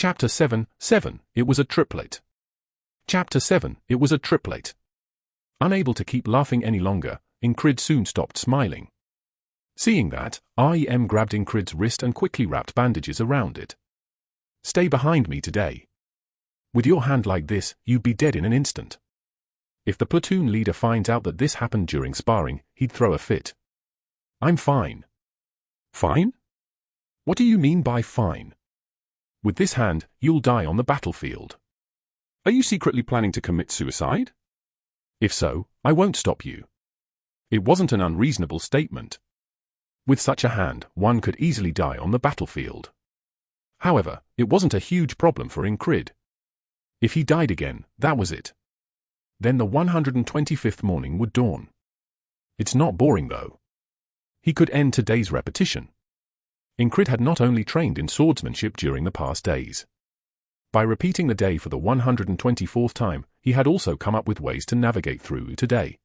Chapter 7, It was a triplet. Chapter 7, It was a triplet. Unable to keep laughing any longer, Ingrid soon stopped smiling. Seeing that, REM grabbed Ingrid's wrist and quickly wrapped bandages around it. Stay behind me today. With your hand like this, you'd be dead in an instant. If the platoon leader finds out that this happened during sparring, he'd throw a fit. I'm fine. Fine? What do you mean by fine? With this hand, you'll die on the battlefield. Are you secretly planning to commit suicide? If so, I won't stop you. It wasn't an unreasonable statement. With such a hand, one could easily die on the battlefield. However, it wasn't a huge problem for Ingrid. If he died again, that was it. Then the 125th morning would dawn. It's not boring though. He could end today's repetition. Ingrid had not only trained in swordsmanship during the past days. By repeating the day for the 124th time, he had also come up with ways to navigate through today.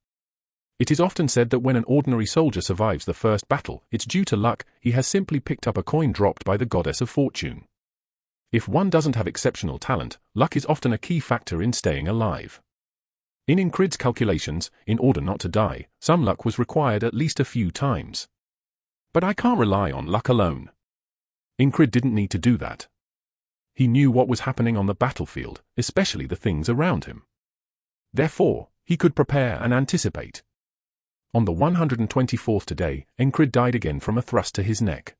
It is often said that when an ordinary soldier survives the first battle, it's due to luck. He has simply picked up a coin dropped by the goddess of fortune. If one doesn't have exceptional talent, luck is often a key factor in staying alive. In Ingrid's calculations, in order not to die, some luck was required at least a few times. But I can't rely on luck alone. Ingrid didn't need to do that. He knew what was happening on the battlefield, especially the things around him. Therefore, he could prepare and anticipate. On the 124th today, Ingrid died again from a thrust to his neck.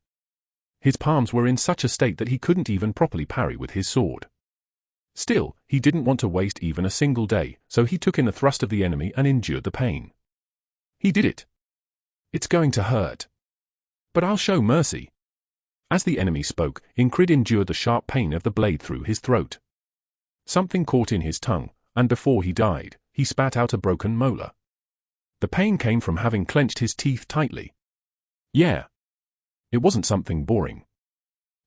His palms were in such a state that he couldn't even properly parry with his sword. Still, he didn't want to waste even a single day, so he took in the thrust of the enemy and endured the pain. He did it. It's going to hurt. But I'll show mercy. As the enemy spoke, Ingrid endured the sharp pain of the blade through his throat. Something caught in his tongue, and before he died, he spat out a broken molar. The pain came from having clenched his teeth tightly. Yeah. It wasn't something boring.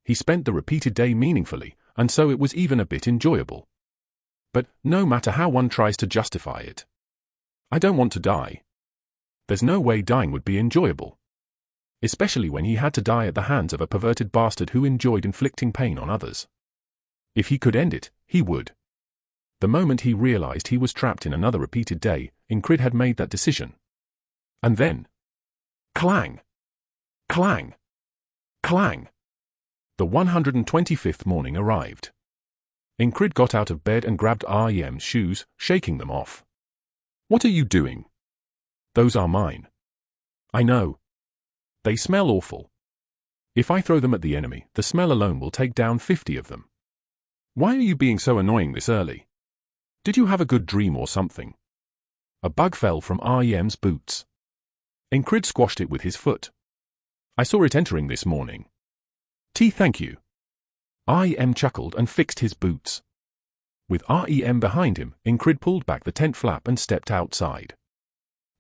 He spent the repeated day meaningfully, and so it was even a bit enjoyable. But, no matter how one tries to justify it, I don't want to die. There's no way dying would be enjoyable. Especially when he had to die at the hands of a perverted bastard who enjoyed inflicting pain on others. If he could end it, he would. The moment he realized he was trapped in another repeated day, Ingrid had made that decision. And then, clang! Clang! Clang! The 125th morning arrived. Ingrid got out of bed and grabbed REM's shoes, shaking them off. What are you doing? Those are mine. I know. They smell awful. If I throw them at the enemy, the smell alone will take down 50 of them. Why are you being so annoying this early? Did you have a good dream or something? A bug fell from REM's boots. Ingrid squashed it with his foot. I saw it entering this morning. Thank you. REM chuckled and fixed his boots. With REM behind him, Ingrid pulled back the tent flap and stepped outside.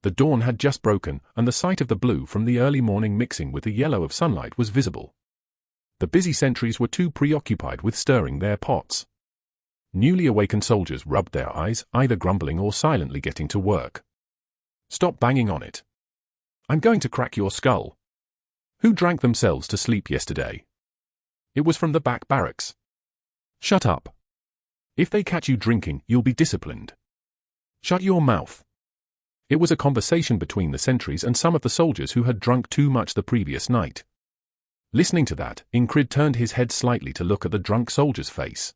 The dawn had just broken, and the sight of the blue from the early morning mixing with the yellow of sunlight was visible. The busy sentries were too preoccupied with stirring their pots. Newly awakened soldiers rubbed their eyes, either grumbling or silently getting to work. Stop banging on it. I'm going to crack your skull. Who drank themselves to sleep yesterday? It was from the back barracks. Shut up. If they catch you drinking, you'll be disciplined. Shut your mouth. It was a conversation between the sentries and some of the soldiers who had drunk too much the previous night. Listening to that, Ingrid turned his head slightly to look at the drunk soldier's face.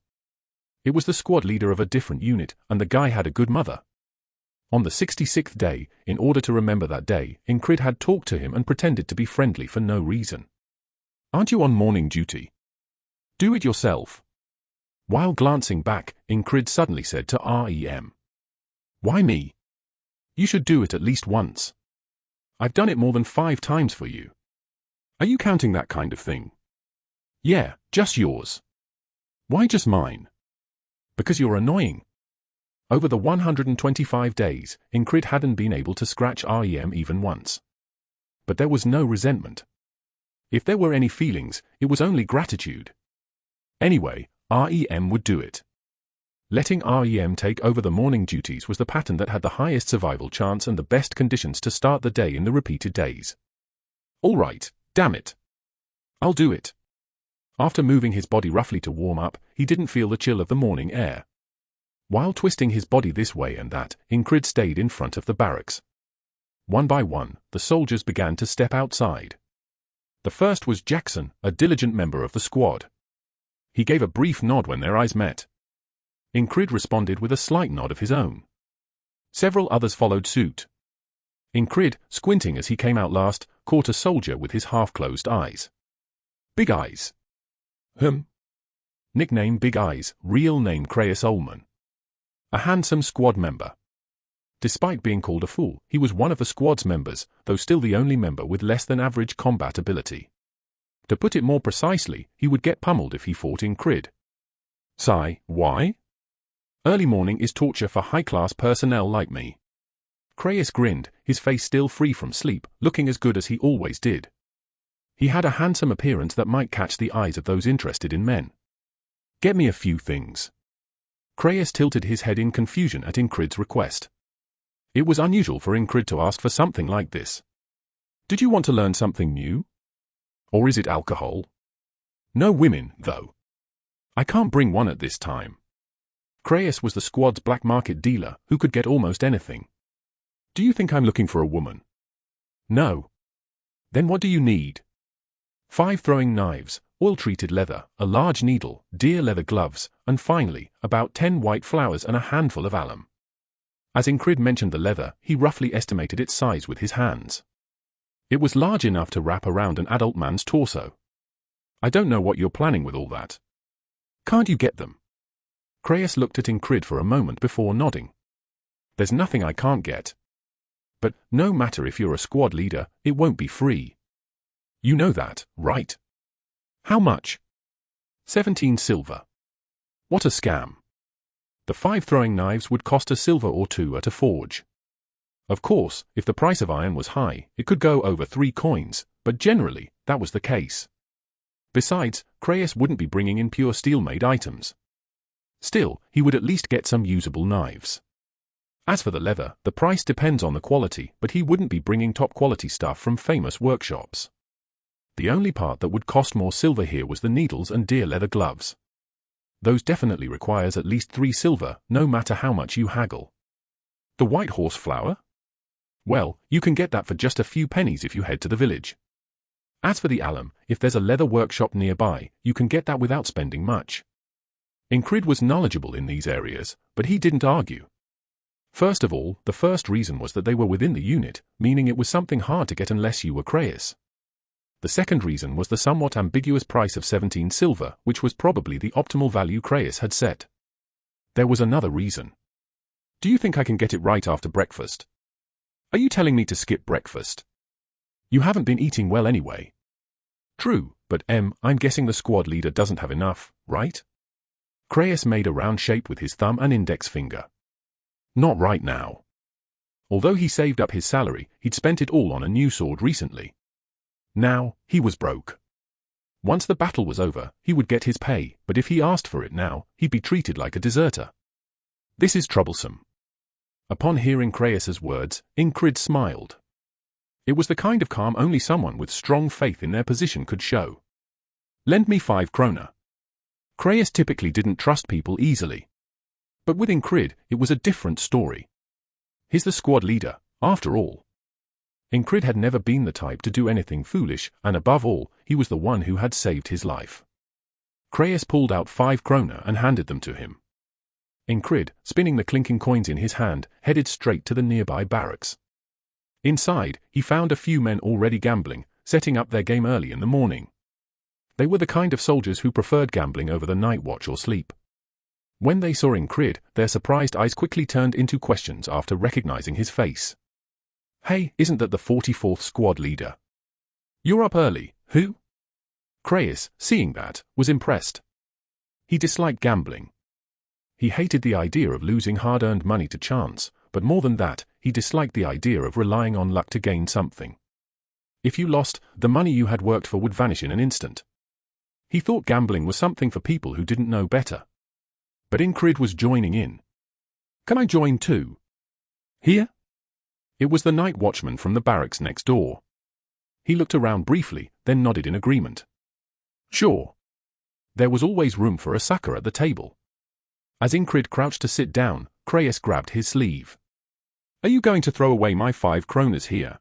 It was the squad leader of a different unit, and the guy had a good mother. On the 66th day, in order to remember that day, Ingrid had talked to him and pretended to be friendly for no reason. Aren't you on morning duty? Do it yourself. While glancing back, Ingrid suddenly said to REM. Why me? You should do it at least once. I've done it more than 5 times for you. Are you counting that kind of thing? Yeah, just yours. Why just mine? Because you're annoying. Over the 125 days, Ingrid hadn't been able to scratch REM even once. But there was no resentment. If there were any feelings, it was only gratitude. Anyway, REM would do it. Letting REM take over the morning duties was the pattern that had the highest survival chance and the best conditions to start the day in the repeated days. All right, damn it. I'll do it. After moving his body roughly to warm up, he didn't feel the chill of the morning air. While twisting his body this way and that, Ingrid stayed in front of the barracks. One by one, the soldiers began to step outside. The first was Jackson, a diligent member of the squad. He gave a brief nod when their eyes met. Ingrid responded with a slight nod of his own. Several others followed suit. Ingrid, squinting as he came out last, caught a soldier with his half-closed eyes. Big Eyes. Nickname Big Eyes, real name Kreis Ullman. A handsome squad member. Despite being called a fool, he was one of the squad's members, though still the only member with less than average combat ability. To put it more precisely, he would get pummeled if he fought Ingrid. Sigh, why? Early morning is torture for high-class personnel like me. Kreis grinned, his face still free from sleep, looking as good as he always did. He had a handsome appearance that might catch the eyes of those interested in men. Get me a few things. Kreis tilted his head in confusion at Ingrid's request. It was unusual for Ingrid to ask for something like this. Did you want to learn something new? Or is it alcohol? No women, though. I can't bring one at this time. Kreis was the squad's black market dealer who could get almost anything. Do you think I'm looking for a woman? No. Then what do you need? 5 throwing knives, oil-treated leather, a large needle, deer leather gloves, and finally, about 10 white flowers and a handful of alum. As Ingrid mentioned the leather, he roughly estimated its size with his hands. It was large enough to wrap around an adult man's torso. I don't know what you're planning with all that. Can't you get them? Kreis looked at Ingrid for a moment before nodding. There's nothing I can't get. But, no matter if you're a squad leader, it won't be free. You know that, right? How much? 17 silver. What a scam. The 5 throwing knives would cost a silver or 2 at a forge. Of course, if the price of iron was high, it could go over 3 coins, but generally, that was the case. Besides, Kreis wouldn't be bringing in pure steel-made items. Still, he would at least get some usable knives. As for the leather, the price depends on the quality, but he wouldn't be bringing top-quality stuff from famous workshops. The only part that would cost more silver here was the needles and deer leather gloves. Those definitely requires at least 3 silver, no matter how much you haggle. The white horse flower? Well, you can get that for just a few pennies if you head to the village. As for the alum, if there's a leather workshop nearby, you can get that without spending much. Ingrid was knowledgeable in these areas, but he didn't argue. First of all, the first reason was that they were within the unit, meaning it was something hard to get unless you were Kreis. The second reason was the somewhat ambiguous price of 17 silver, which was probably the optimal value Kreis had set. There was another reason. Do you think I can get it right after breakfast? Are you telling me to skip breakfast? You haven't been eating well anyway. True, but I'm guessing the squad leader doesn't have enough, right? Kreis made a round shape with his thumb and index finger. Not right now. Although he saved up his salary, he'd spent it all on a new sword recently. Now, he was broke. Once the battle was over, he would get his pay, but if he asked for it now, he'd be treated like a deserter. This is troublesome. Upon hearing Kreis's words, Ingrid smiled. It was the kind of calm only someone with strong faith in their position could show. Lend me 5 krona. Kreis typically didn't trust people easily. But with Ingrid, it was a different story. He's the squad leader, after all. Ingrid had never been the type to do anything foolish, and above all, he was the one who had saved his life. Kreis pulled out 5 krona and handed them to him. Ingrid, spinning the clinking coins in his hand, headed straight to the nearby barracks. Inside, he found a few men already gambling, setting up their game early in the morning. They were the kind of soldiers who preferred gambling over the night watch or sleep. When they saw Ingrid, their surprised eyes quickly turned into questions after recognizing his face. Hey, isn't that the 44th squad leader? You're up early, who? Kreis, seeing that, was impressed. He disliked gambling. He hated the idea of losing hard-earned money to chance, but more than that, he disliked the idea of relying on luck to gain something. If you lost, the money you had worked for would vanish in an instant. He thought gambling was something for people who didn't know better. But Ingrid was joining in. Can I join too? Here? It was the night watchman from the barracks next door. He looked around briefly, then nodded in agreement. Sure. There was always room for a sucker at the table. As Ingrid crouched to sit down, Kreyas grabbed his sleeve. "Are you going to throw away my 5 kronas here?"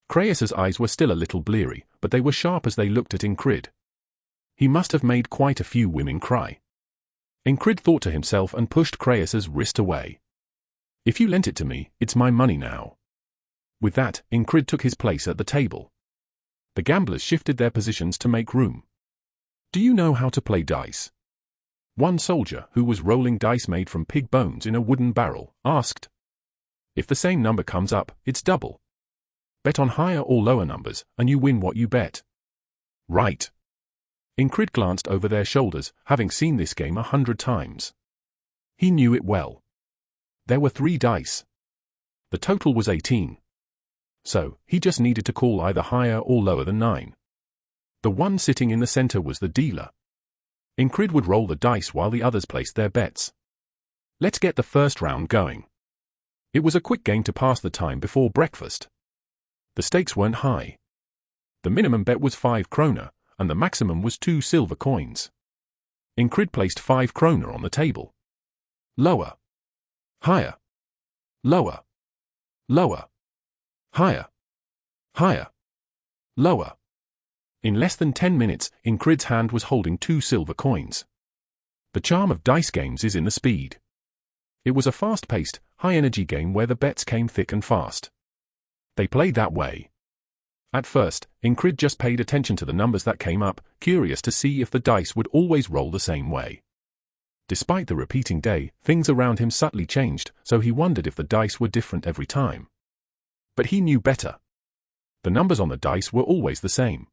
Kreyas's eyes were still a little bleary, but they were sharp as they looked at Ingrid. He must have made quite a few women cry. Ingrid thought to himself and pushed Kreyas's wrist away. "If you lent it to me, it's my money now." With that, Ingrid took his place at the table. The gamblers shifted their positions to make room. "Do you know how to play dice?" One soldier, who was rolling dice made from pig bones in a wooden barrel, asked. "If the same number comes up, it's double. Bet on higher or lower numbers, and you win what you bet." "Right." Ingrid glanced over their shoulders, having seen this game 100 times. He knew it well. There were 3 dice. The total was 18. So, he just needed to call either higher or lower than 9. The one sitting in the center was the dealer. Ingrid would roll the dice while the others placed their bets. "Let's get the first round going." It was a quick game to pass the time before breakfast. The stakes weren't high. The minimum bet was 5 krona, and the maximum was 2 silver coins. Ingrid placed 5 krona on the table. Lower. Higher. Lower. Lower. Higher. Higher. Lower. In less than 10 minutes, Ingrid's hand was holding 2 silver coins. The charm of dice games is in the speed. It was a fast-paced, high-energy game where the bets came thick and fast. They played that way. At first, Ingrid just paid attention to the numbers that came up, curious to see if the dice would always roll the same way. Despite the repeating day, things around him subtly changed, so he wondered if the dice were different every time. But he knew better. The numbers on the dice were always the same.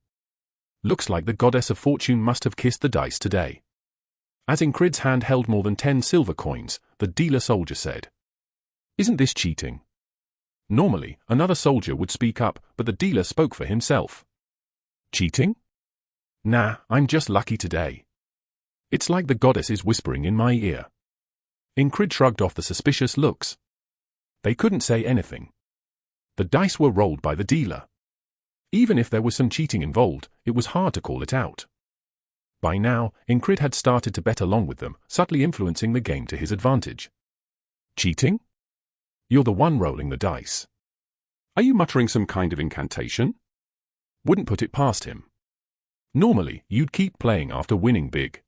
Looks like the goddess of fortune must have kissed the dice today. As Ingrid's hand held more than 10 silver coins, the dealer soldier said, "Isn't this cheating?" Normally, another soldier would speak up, but the dealer spoke for himself. "Cheating? Nah, I'm just lucky today. It's like the goddess is whispering in my ear." Ingrid shrugged off the suspicious looks. They couldn't say anything. The dice were rolled by the dealer. Even if there was some cheating involved, it was hard to call it out. By now, Ingrid had started to bet along with them, subtly influencing the game to his advantage. "Cheating? You're the one rolling the dice. Are you muttering some kind of incantation?" Wouldn't put it past him. Normally, you'd keep playing after winning big.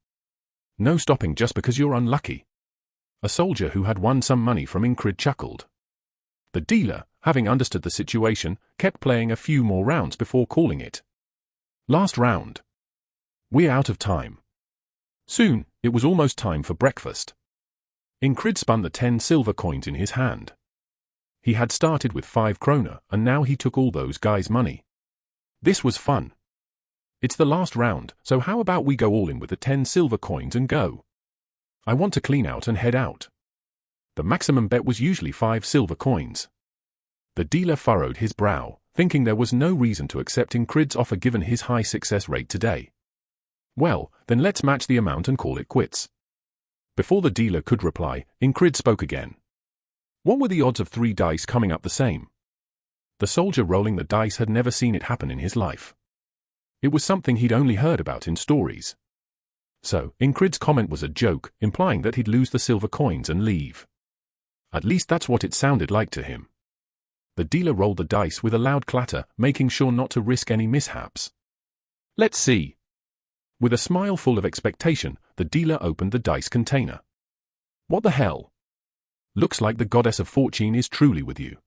No stopping just because you're unlucky. A soldier who had won some money from Ingrid chuckled. The dealer, having understood the situation, kept playing a few more rounds before calling it. "Last round. We're out of time." Soon, it was almost time for breakfast. Ingrid spun the 10 silver coins in his hand. He had started with 5 krona, and now he took all those guys' money. This was fun. It's the last round, so how about we go all in with the 10 silver coins and go? I want to clean out and head out. The maximum bet was usually 5 silver coins. The dealer furrowed his brow, thinking there was no reason to accept Ingrid's offer given his high success rate today. "Well, then let's match the amount and call it quits." Before the dealer could reply, Ingrid spoke again. What were the odds of 3 dice coming up the same? The soldier rolling the dice had never seen it happen in his life. It was something he'd only heard about in stories. So, Ingrid's comment was a joke, implying that he'd lose the silver coins and leave. At least that's what it sounded like to him. The dealer rolled the dice with a loud clatter, making sure not to risk any mishaps. "Let's see." With a smile full of expectation, the dealer opened the dice container. "What the hell? Looks like the goddess of fortune is truly with you.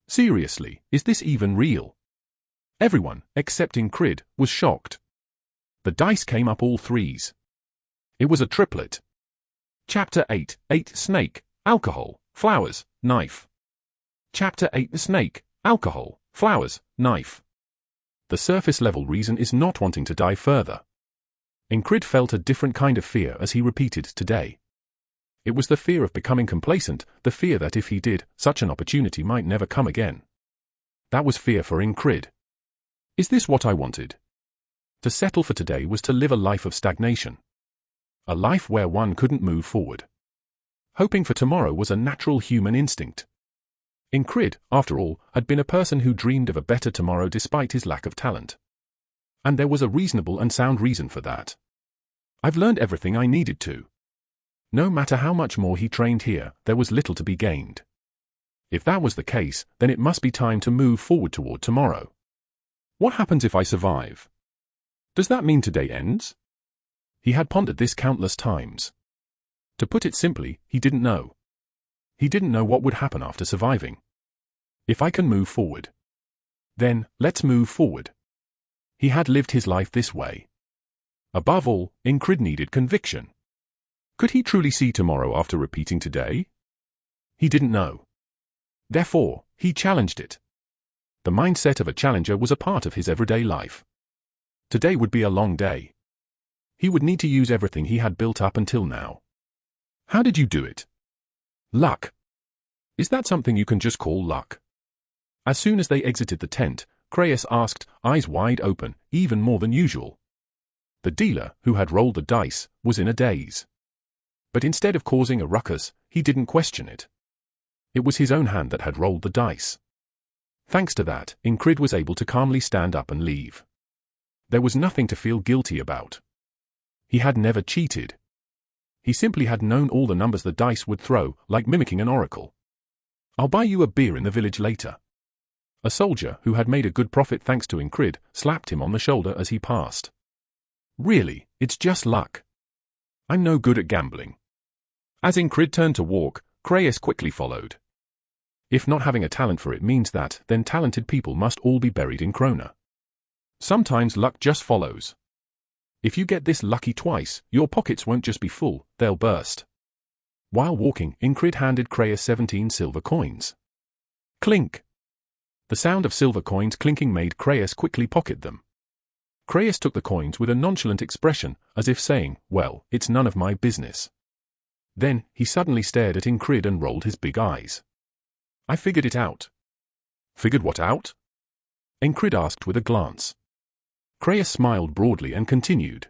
Seriously, is this even real?" Everyone, except Ingrid, was shocked. The dice came up all 3s. It was a triplet. Chapter 8, 8 Snake, Alcohol, Flowers, Knife. Chapter 8 The Snake, Alcohol, Flowers, Knife. The surface-level reason is not wanting to die further. Ingrid felt a different kind of fear as he repeated today. It was the fear of becoming complacent, the fear that if he did, such an opportunity might never come again. That was fear for Ingrid. Is this what I wanted? To settle for today was to live a life of stagnation. A life where one couldn't move forward. Hoping for tomorrow was a natural human instinct. Ingrid, after all, had been a person who dreamed of a better tomorrow despite his lack of talent. And there was a reasonable and sound reason for that. I've learned everything I needed to. No matter how much more he trained here, there was little to be gained. If that was the case, then it must be time to move forward toward tomorrow. What happens if I survive? Does that mean today ends? He had pondered this countless times. To put it simply, he didn't know. He didn't know what would happen after surviving. If I can move forward, then let's move forward. He had lived his life this way. Above all, Ingrid needed conviction. Could he truly see tomorrow after repeating today? He didn't know. Therefore, he challenged it. The mindset of a challenger was a part of his everyday life. Today would be a long day. He would need to use everything he had built up until now. How did you do it? Luck. Is that something you can just call luck? As soon as they exited the tent, Creyas asked, eyes wide open, even more than usual. The dealer, who had rolled the dice, was in a daze. But instead of causing a ruckus, he didn't question it. It was his own hand that had rolled the dice. Thanks to that, Ingrid was able to calmly stand up and leave. There was nothing to feel guilty about. He had never cheated. He simply had known all the numbers the dice would throw, like mimicking an oracle. I'll buy you a beer in the village later. A soldier, who had made a good profit thanks to Ingrid, slapped him on the shoulder as he passed. Really, it's just luck. I'm no good at gambling. As Ingrid turned to walk, Creyas quickly followed. If not having a talent for it means that, then talented people must all be buried in Krona. Sometimes luck just follows. If you get this lucky twice, your pockets won't just be full, they'll burst. While walking, Ingrid handed Creyas 17 silver coins. Clink! The sound of silver coins clinking made Creyas quickly pocket them. Creyas took the coins with a nonchalant expression, as if saying, well, it's none of my business. Then, he suddenly stared at Ingrid and rolled his big eyes. I figured it out. Figured what out? Ingrid asked with a glance. Creyas smiled broadly and continued.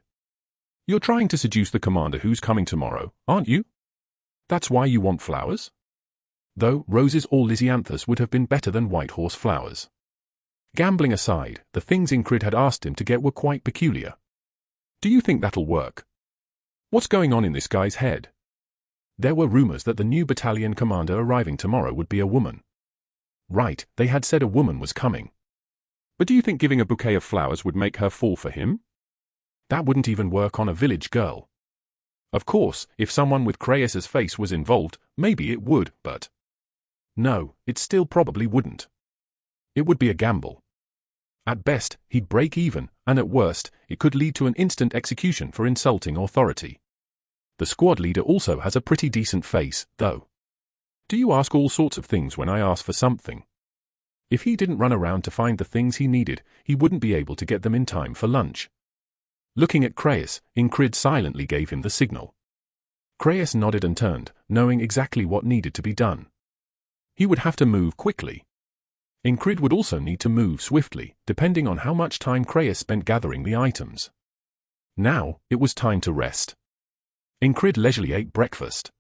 You're trying to seduce the commander who's coming tomorrow, aren't you? That's why you want flowers? Though roses or lisianthus would have been better than white horse flowers. Gambling aside, the things Ingrid had asked him to get were quite peculiar. Do you think that'll work? What's going on in this guy's head? There were rumors that the new battalion commander arriving tomorrow would be a woman. Right, they had said a woman was coming. But do you think giving a bouquet of flowers would make her fall for him? That wouldn't even work on a village girl. Of course, if someone with Creyas's face was involved, maybe it would, but... No, it still probably wouldn't. It would be a gamble. At best, he'd break even, and at worst, it could lead to an instant execution for insulting authority. The squad leader also has a pretty decent face, though. Do you ask all sorts of things when I ask for something? If he didn't run around to find the things he needed, he wouldn't be able to get them in time for lunch. Looking at Creyas, Ingrid silently gave him the signal. Creyas nodded and turned, knowing exactly what needed to be done. He would have to move quickly. Ingrid would also need to move swiftly, depending on how much time Creyas spent gathering the items. Now, it was time to rest. Ingrid leisurely ate breakfast.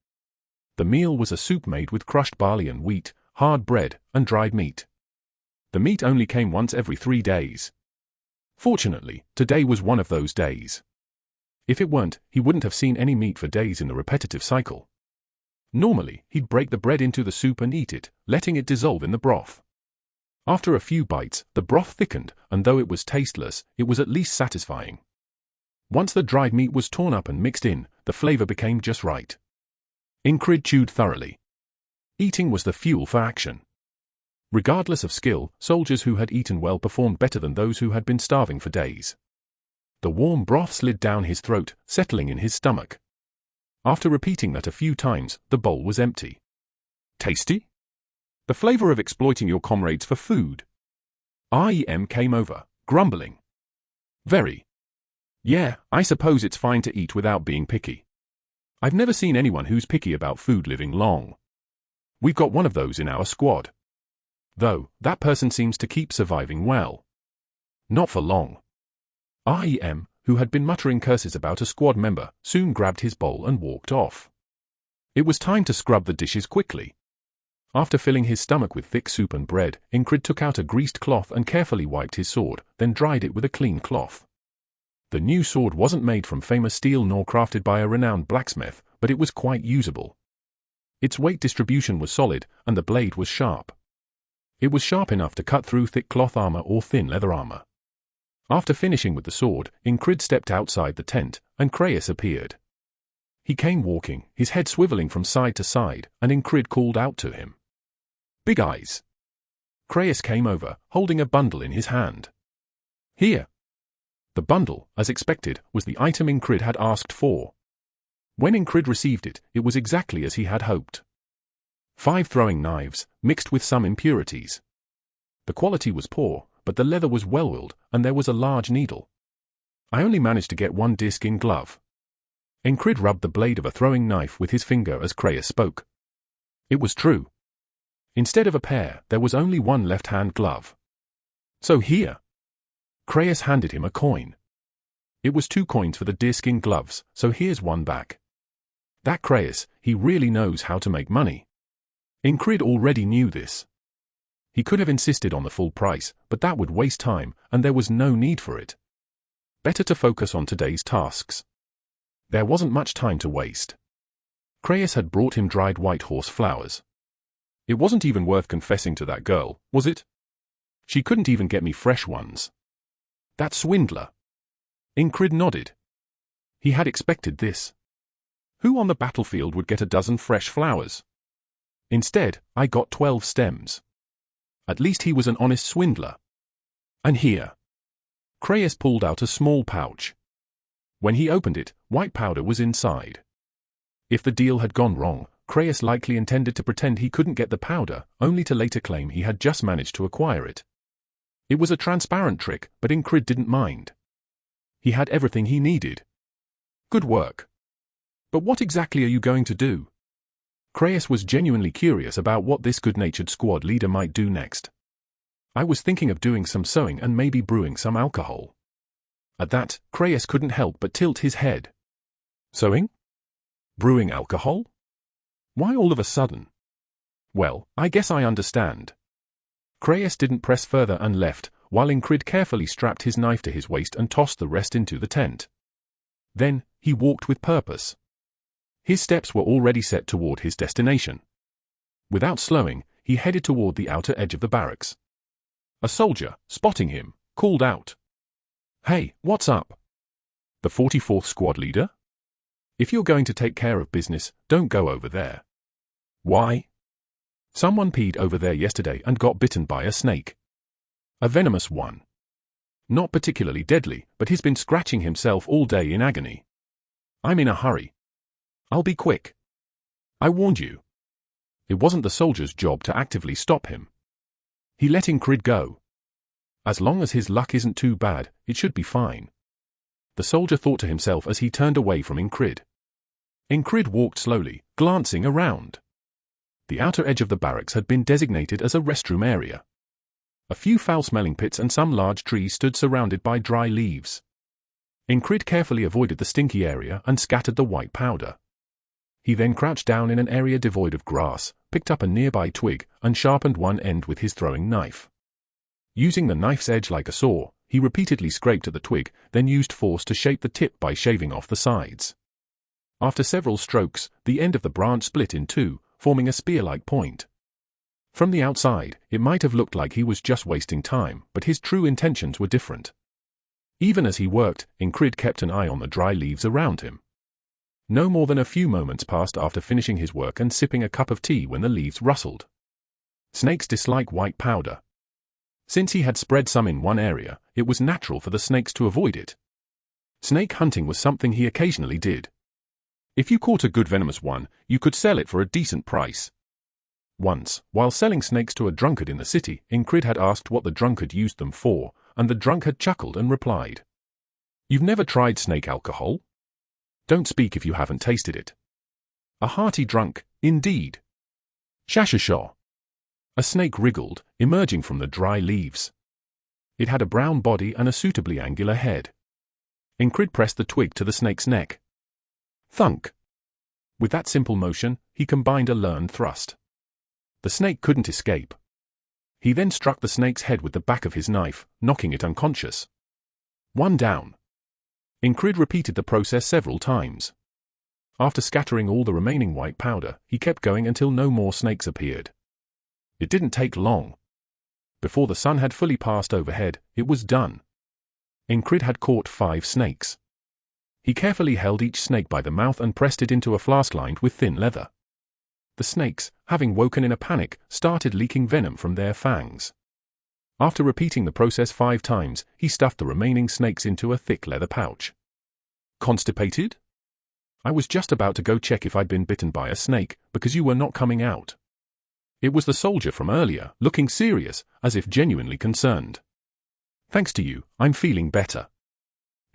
The meal was a soup made with crushed barley and wheat, hard bread, and dried meat. The meat only came once every 3 days. Fortunately, today was one of those days. If it weren't, he wouldn't have seen any meat for days in the repetitive cycle. Normally, he'd break the bread into the soup and eat it, letting it dissolve in the broth. After a few bites, the broth thickened, and though it was tasteless, it was at least satisfying. Once the dried meat was torn up and mixed in, the flavor became just right. Ingrid chewed thoroughly. Eating was the fuel for action. Regardless of skill, soldiers who had eaten well performed better than those who had been starving for days. The warm broth slid down his throat, settling in his stomach. After repeating that a few times, the bowl was empty. Tasty? The flavor of exploiting your comrades for food. REM came over, grumbling. Very. Yeah, I suppose it's fine to eat without being picky. I've never seen anyone who's picky about food living long. We've got one of those in our squad. Though, that person seems to keep surviving well. Not for long. REM, who had been muttering curses about a squad member, soon grabbed his bowl and walked off. It was time to scrub the dishes quickly. After filling his stomach with thick soup and bread, Ingrid took out a greased cloth and carefully wiped his sword, then dried it with a clean cloth. The new sword wasn't made from famous steel nor crafted by a renowned blacksmith, but it was quite usable. Its weight distribution was solid, and the blade was sharp. It was sharp enough to cut through thick cloth armor or thin leather armor. After finishing with the sword, Ingrid stepped outside the tent, and Kreis appeared. He came walking, his head swiveling from side to side, and Ingrid called out to him. "Big Eyes!" Kreis came over, holding a bundle in his hand. "Here." The bundle, as expected, was the item Ingrid had asked for. When Ingrid received it, it was exactly as he had hoped. 5 throwing knives, mixed with some impurities. The quality was poor, but the leather was well-oiled, and there was a large needle. I only managed to get 1 deerskin glove. Ingrid rubbed the blade of a throwing knife with his finger as Kreis spoke. It was true. Instead of a pair, there was only 1 left-hand glove. "So here." Kreis handed him a coin. "It was 2 coins for the deerskin gloves, so here's 1 back." That Kreis, he really knows how to make money. Ingrid already knew this. He could have insisted on the full price, but that would waste time, and there was no need for it. Better to focus on today's tasks. There wasn't much time to waste. Kreis had brought him dried white horse flowers. It wasn't even worth confessing to that girl, was it? She couldn't even get me fresh ones. That swindler. Ingrid nodded. He had expected this. Who on the battlefield would get a dozen fresh flowers? Instead, I got 12 stems. At least he was an honest swindler. And here. Kreis pulled out a small pouch. When he opened it, white powder was inside. If the deal had gone wrong, Kreis likely intended to pretend he couldn't get the powder, only to later claim he had just managed to acquire it. It was a transparent trick, but Ingrid didn't mind. He had everything he needed. Good work. But what exactly are you going to do? Kreis was genuinely curious about what this good-natured squad leader might do next. I was thinking of doing some sewing and maybe brewing some alcohol. At that, Kreis couldn't help but tilt his head. Sewing? Brewing alcohol? Why all of a sudden? Well, I guess I understand. Kreis didn't press further and left, while Ingrid carefully strapped his knife to his waist and tossed the rest into the tent. Then, he walked with purpose. His steps were already set toward his destination. Without slowing, he headed toward the outer edge of the barracks. A soldier, spotting him, called out. "Hey, what's up? The 44th squad leader? If you're going to take care of business, don't go over there." "Why?" "Someone peed over there yesterday and got bitten by a snake. A venomous one. Not particularly deadly, but he's been scratching himself all day in agony. I'm in a hurry. I'll be quick. I warned you." It wasn't the soldier's job to actively stop him. He let Ingrid go. As long as his luck isn't too bad, it should be fine. The soldier thought to himself as he turned away from Ingrid. Ingrid walked slowly, glancing around. The outer edge of the barracks had been designated as a restroom area. A few foul-smelling pits and some large trees stood surrounded by dry leaves. Ingrid carefully avoided the stinky area and scattered the white powder. He then crouched down in an area devoid of grass, picked up a nearby twig, and sharpened one end with his throwing knife. Using the knife's edge like a saw, he repeatedly scraped at the twig, then used force to shape the tip by shaving off the sides. After several strokes, the end of the branch split in 2, forming a spear-like point. From the outside, it might have looked like he was just wasting time, but his true intentions were different. Even as he worked, Ingrid kept an eye on the dry leaves around him. No more than a few moments passed after finishing his work and sipping a cup of tea when the leaves rustled. Snakes dislike white powder. Since he had spread some in one area, it was natural for the snakes to avoid it. Snake hunting was something he occasionally did. If you caught a good venomous one, you could sell it for a decent price. Once, while selling snakes to a drunkard in the city, Ingrid had asked what the drunkard used them for, and the drunk had chuckled and replied, "You've never tried snake alcohol? Don't speak if you haven't tasted it." A hearty drunk, indeed. Shashashaw. A snake wriggled, emerging from the dry leaves. It had a brown body and a suitably angular head. Ingrid pressed the twig to the snake's neck. Thunk. With that simple motion, he combined a learned thrust. The snake couldn't escape. He then struck the snake's head with the back of his knife, knocking it unconscious. One down. Ingrid repeated the process several times. After scattering all the remaining white powder, he kept going until no more snakes appeared. It didn't take long. Before the sun had fully passed overhead, it was done. Ingrid had caught 5 snakes. He carefully held each snake by the mouth and pressed it into a flask lined with thin leather. The snakes, having woken in a panic, started leaking venom from their fangs. After repeating the process 5 times, he stuffed the remaining snakes into a thick leather pouch. Constipated? I was just about to go check if I'd been bitten by a snake, because you were not coming out. It was the soldier from earlier, looking serious, as if genuinely concerned. Thanks to you, I'm feeling better.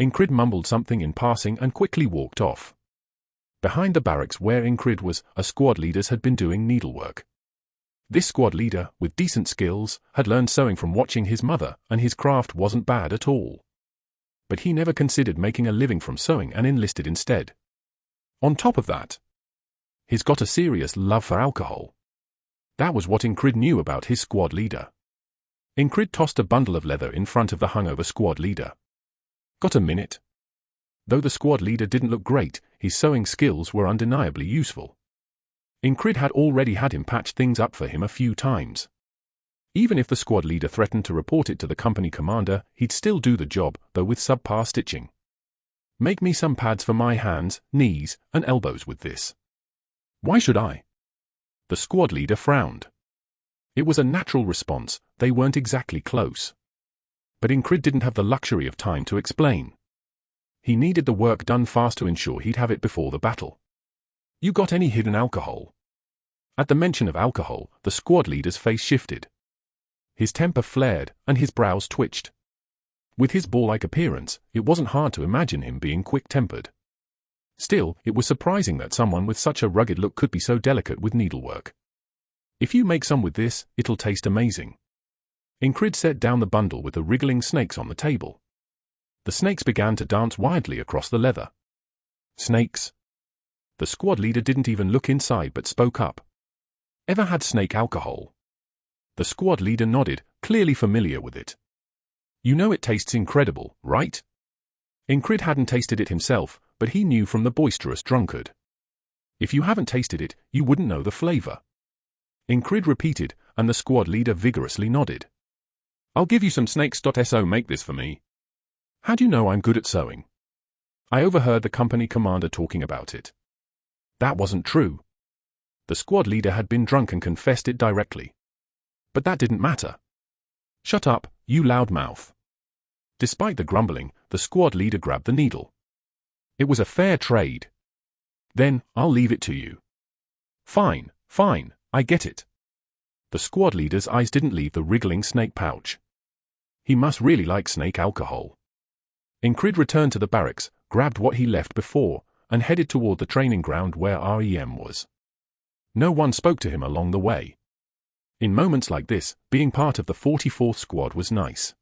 Ingrid mumbled something in passing and quickly walked off. Behind the barracks where Ingrid was, a squad leader had been doing needlework. This squad leader, with decent skills, had learned sewing from watching his mother, and his craft wasn't bad at all. But he never considered making a living from sewing and enlisted instead. On top of that, he's got a serious love for alcohol. That was what Ingrid knew about his squad leader. Ingrid tossed a bundle of leather in front of the hungover squad leader. Got a minute? Though the squad leader didn't look great, his sewing skills were undeniably useful. Ingrid had already had him patch things up for him a few times. Even if the squad leader threatened to report it to the company commander, he'd still do the job, though with subpar stitching. Make me some pads for my hands, knees, and elbows with this. Why should I? The squad leader frowned. It was a natural response, they weren't exactly close. But Ingrid didn't have the luxury of time to explain. He needed the work done fast to ensure he'd have it before the battle. You got any hidden alcohol? At the mention of alcohol, the squad leader's face shifted. His temper flared, and his brows twitched. With his ball-like appearance, it wasn't hard to imagine him being quick-tempered. Still, it was surprising that someone with such a rugged look could be so delicate with needlework. If you make some with this, it'll taste amazing. Ingrid set down the bundle with the wriggling snakes on the table. The snakes began to dance wildly across the leather. Snakes? The squad leader didn't even look inside but spoke up. Ever had snake alcohol? The squad leader nodded, clearly familiar with it. You know it tastes incredible, right? Ingrid hadn't tasted it himself, but he knew from the boisterous drunkard. If you haven't tasted it, you wouldn't know the flavor. Ingrid repeated, and the squad leader vigorously nodded. I'll give you some snakes.so make this for me. How'd you know I'm good at sewing? I overheard the company commander talking about it. That wasn't true. The squad leader had been drunk and confessed it directly. But that didn't matter. Shut up, you loudmouth. Despite the grumbling, the squad leader grabbed the needle. It was a fair trade. Then, I'll leave it to you. Fine, I get it. The squad leader's eyes didn't leave the wriggling snake pouch. He must really like snake alcohol. Ingrid returned to the barracks, grabbed what he left before, and headed toward the training ground where REM was. No one spoke to him along the way. In moments like this, being part of the 44th Squad was nice.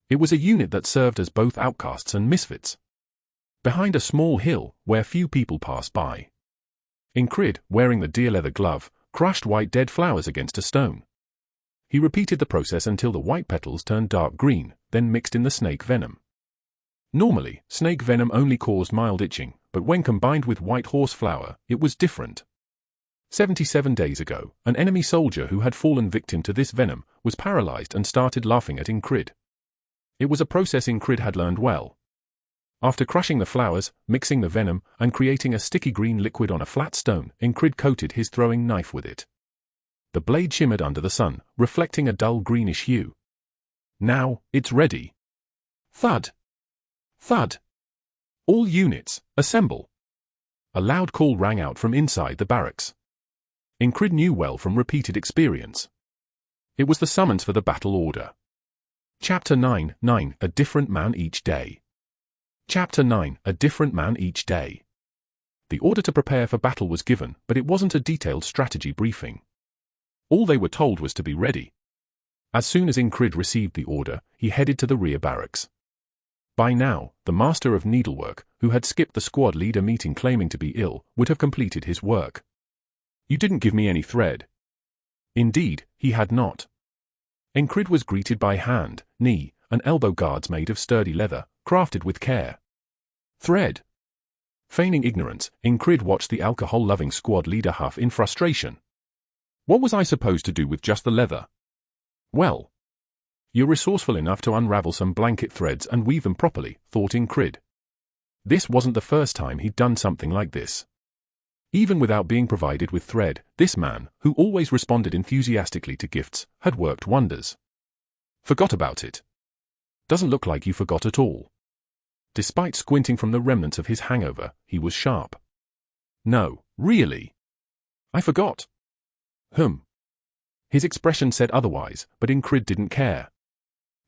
It was a unit that served as both outcasts and misfits. Behind a small hill, where few people passed by. Ingrid, wearing the deer leather glove, crushed white dead flowers against a stone. He repeated the process until the white petals turned dark green, then mixed in the snake venom. Normally, snake venom only caused mild itching, but when combined with white horse flower, it was different. 77 days ago, an enemy soldier who had fallen victim to this venom was paralyzed and started laughing at Ingrid. It was a process Ingrid had learned well. After crushing the flowers, mixing the venom, and creating a sticky green liquid on a flat stone, Ingrid coated his throwing knife with it. The blade shimmered under the sun, reflecting a dull greenish hue. Now, it's ready. Thud! Thud! All units, assemble! A loud call rang out from inside the barracks. Ingrid knew well from repeated experience. It was the summons for the battle order. Chapter 9, A Different Man Each Day. Chapter 9, A Different Man Each Day. The order to prepare for battle was given, but it wasn't a detailed strategy briefing. All they were told was to be ready. As soon as Ingrid received the order, he headed to the rear barracks. By now, the master of needlework, who had skipped the squad leader meeting claiming to be ill, would have completed his work. You didn't give me any thread. Indeed, he had not. Ingrid was greeted by hand, knee, and elbow guards made of sturdy leather, crafted with care. Thread. Feigning ignorance, Ingrid watched the alcohol-loving squad leader huff in frustration. What was I supposed to do with just the leather? Well, you're resourceful enough to unravel some blanket threads and weave them properly, thought Ingrid. This wasn't the first time he'd done something like this. Even without being provided with thread, this man, who always responded enthusiastically to gifts, had worked wonders. Forgot about it. Doesn't look like you forgot at all. Despite squinting from the remnants of his hangover, he was sharp. No, really. I forgot. His expression said otherwise, but Ingrid didn't care.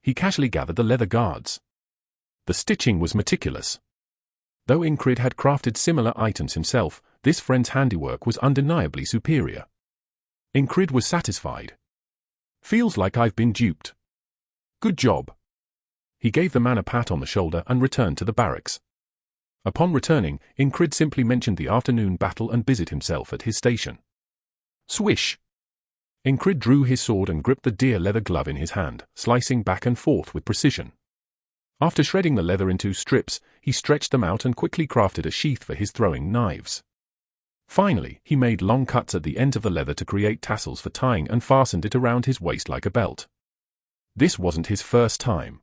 He casually gathered the leather guards. The stitching was meticulous. Though Ingrid had crafted similar items himself, this friend's handiwork was undeniably superior. Ingrid was satisfied. Feels like I've been duped. Good job. He gave the man a pat on the shoulder and returned to the barracks. Upon returning, Ingrid simply mentioned the afternoon battle and busied himself at his station. Swish! Ingrid drew his sword and gripped the deer leather glove in his hand, slicing back and forth with precision. After shredding the leather into strips, he stretched them out and quickly crafted a sheath for his throwing knives. Finally, he made long cuts at the ends of the leather to create tassels for tying and fastened it around his waist like a belt. This wasn't his first time.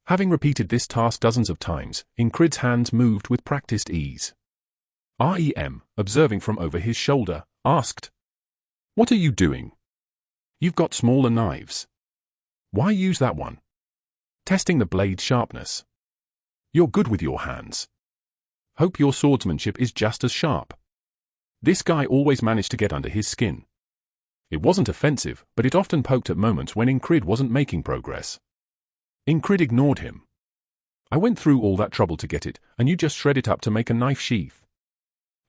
Having repeated this task dozens of times, Ingrid's hands moved with practiced ease. REM, observing from over his shoulder, asked, "What are you doing? You've got smaller knives. Why use that one?" Testing the blade's sharpness. "You're good with your hands. Hope your swordsmanship is just as sharp." This guy always managed to get under his skin. It wasn't offensive, but it often poked at moments when Ingrid wasn't making progress. Ingrid ignored him. "I went through all that trouble to get it, and you just shred it up to make a knife sheath."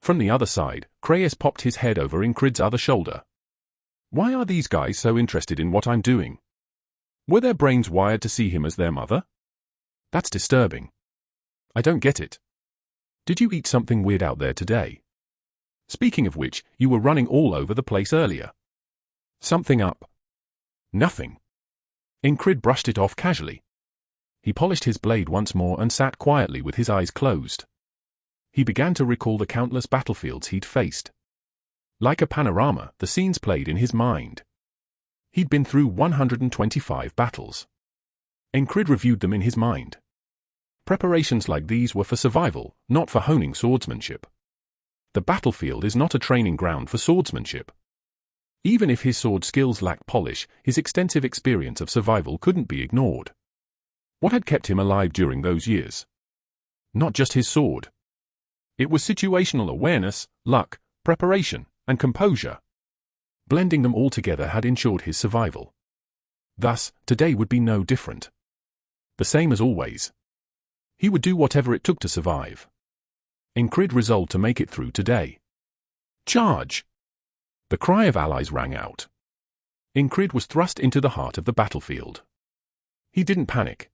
From the other side, Reyes popped his head over Ingrid's other shoulder. "Why are these guys so interested in what I'm doing? Were their brains wired to see him as their mother? That's disturbing. I don't get it. Did you eat something weird out there today? Speaking of which, you were running all over the place earlier. Something up?" "Nothing." Ingrid brushed it off casually. He polished his blade once more and sat quietly with his eyes closed. He began to recall the countless battlefields he'd faced. Like a panorama, the scenes played in his mind. He'd been through 125 battles. Ingrid reviewed them in his mind. Preparations like these were for survival, not for honing swordsmanship. The battlefield is not a training ground for swordsmanship. Even if his sword skills lacked polish, his extensive experience of survival couldn't be ignored. What had kept him alive during those years? Not just his sword. It was situational awareness, luck, preparation, and composure. Blending them all together had ensured his survival. Thus, today would be no different. The same as always. He would do whatever it took to survive. Ingrid resolved to make it through today. Charge! The cry of allies rang out. Ingrid was thrust into the heart of the battlefield. He didn't panic.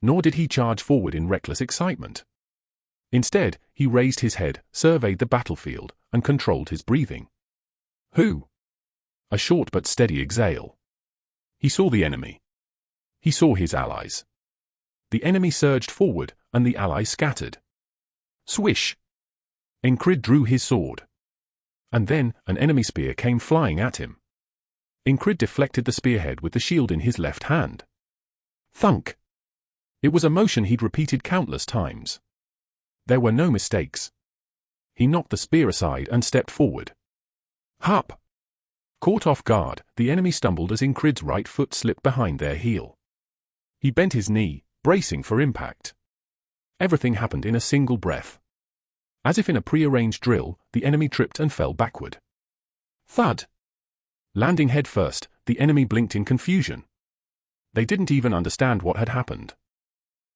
Nor did he charge forward in reckless excitement. Instead, he raised his head, surveyed the battlefield, and controlled his breathing. Who? A short but steady exhale. He saw the enemy. He saw his allies. The enemy surged forward, and the allies scattered. Swish! Ingrid drew his sword. And then, an enemy spear came flying at him. Ingrid deflected the spearhead with the shield in his left hand. Thunk! It was a motion he'd repeated countless times. There were no mistakes. He knocked the spear aside and stepped forward. Hup! Caught off guard, the enemy stumbled as Ingrid's right foot slipped behind their heel. He bent his knee, bracing for impact. Everything happened in a single breath. As if in a prearranged drill, the enemy tripped and fell backward. Thud! Landing head first, the enemy blinked in confusion. They didn't even understand what had happened.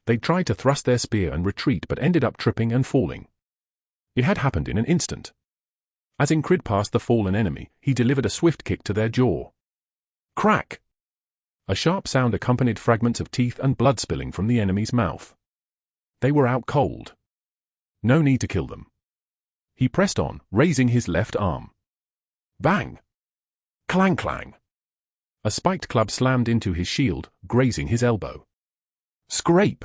They tried to thrust their spear and retreat but ended up tripping and falling. It had happened in an instant. As Ingrid passed the fallen enemy, he delivered a swift kick to their jaw. Crack! A sharp sound accompanied fragments of teeth and blood spilling from the enemy's mouth. They were out cold. No need to kill them. He pressed on, raising his left arm. Bang! Clang clang! A spiked club slammed into his shield, grazing his elbow. Scrape!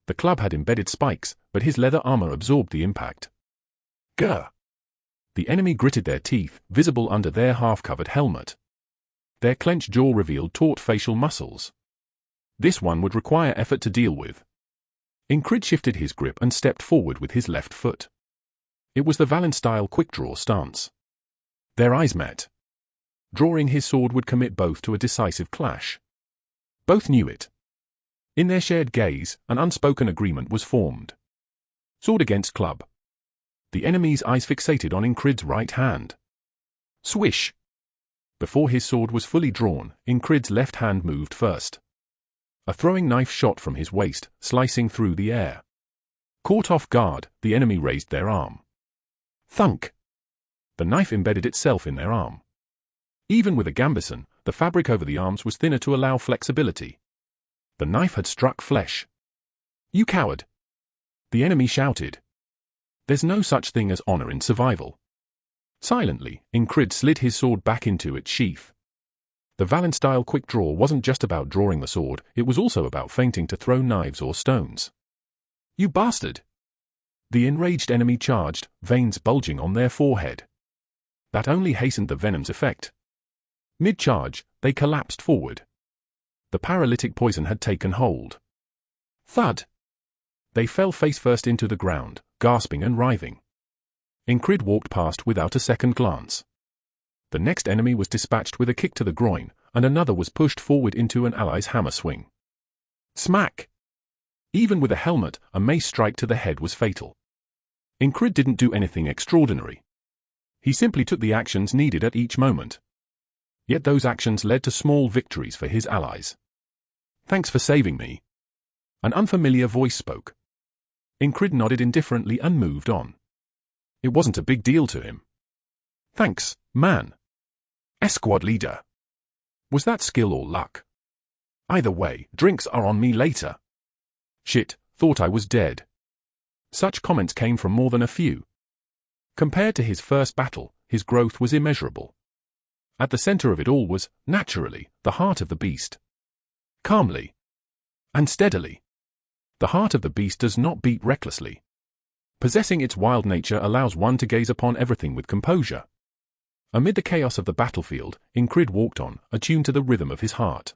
The club had embedded spikes, but his leather armor absorbed the impact. Grr! The enemy gritted their teeth, visible under their half-covered helmet. Their clenched jaw revealed taut facial muscles. This one would require effort to deal with. Ingrid shifted his grip and stepped forward with his left foot. It was the Valen-style quick-draw stance. Their eyes met. Drawing his sword would commit both to a decisive clash. Both knew it. In their shared gaze, an unspoken agreement was formed. Sword against club. The enemy's eyes fixated on Ingrid's right hand. Swish! Before his sword was fully drawn, Ingrid's left hand moved first. A throwing knife shot from his waist, slicing through the air. Caught off guard, the enemy raised their arm. Thunk! The knife embedded itself in their arm. Even with a gambeson, the fabric over the arms was thinner to allow flexibility. The knife had struck flesh. You coward! The enemy shouted. There's no such thing as honor in survival. Silently, Ingrid slid his sword back into its sheath. The Valen-style quick draw wasn't just about drawing the sword, it was also about feinting to throw knives or stones. You bastard! The enraged enemy charged, veins bulging on their forehead. That only hastened the venom's effect. Mid-charge, they collapsed forward. The paralytic poison had taken hold. Thud! They fell face-first into the ground, gasping and writhing. Ingrid walked past without a second glance. The next enemy was dispatched with a kick to the groin, and another was pushed forward into an ally's hammer swing. Smack! Even with a helmet, a mace strike to the head was fatal. Ingrid didn't do anything extraordinary. He simply took the actions needed at each moment. Yet those actions led to small victories for his allies. Thanks for saving me. An unfamiliar voice spoke. Ingrid nodded indifferently and moved on. It wasn't a big deal to him. Thanks, man. Squad leader. Was that skill or luck? Either way, drinks are on me later. Shit, thought I was dead. Such comments came from more than a few. Compared to his first battle, his growth was immeasurable. At the center of it all was, naturally, the heart of the beast. Calmly. And steadily. The heart of the beast does not beat recklessly. Possessing its wild nature allows one to gaze upon everything with composure. Amid the chaos of the battlefield, Ingrid walked on, attuned to the rhythm of his heart.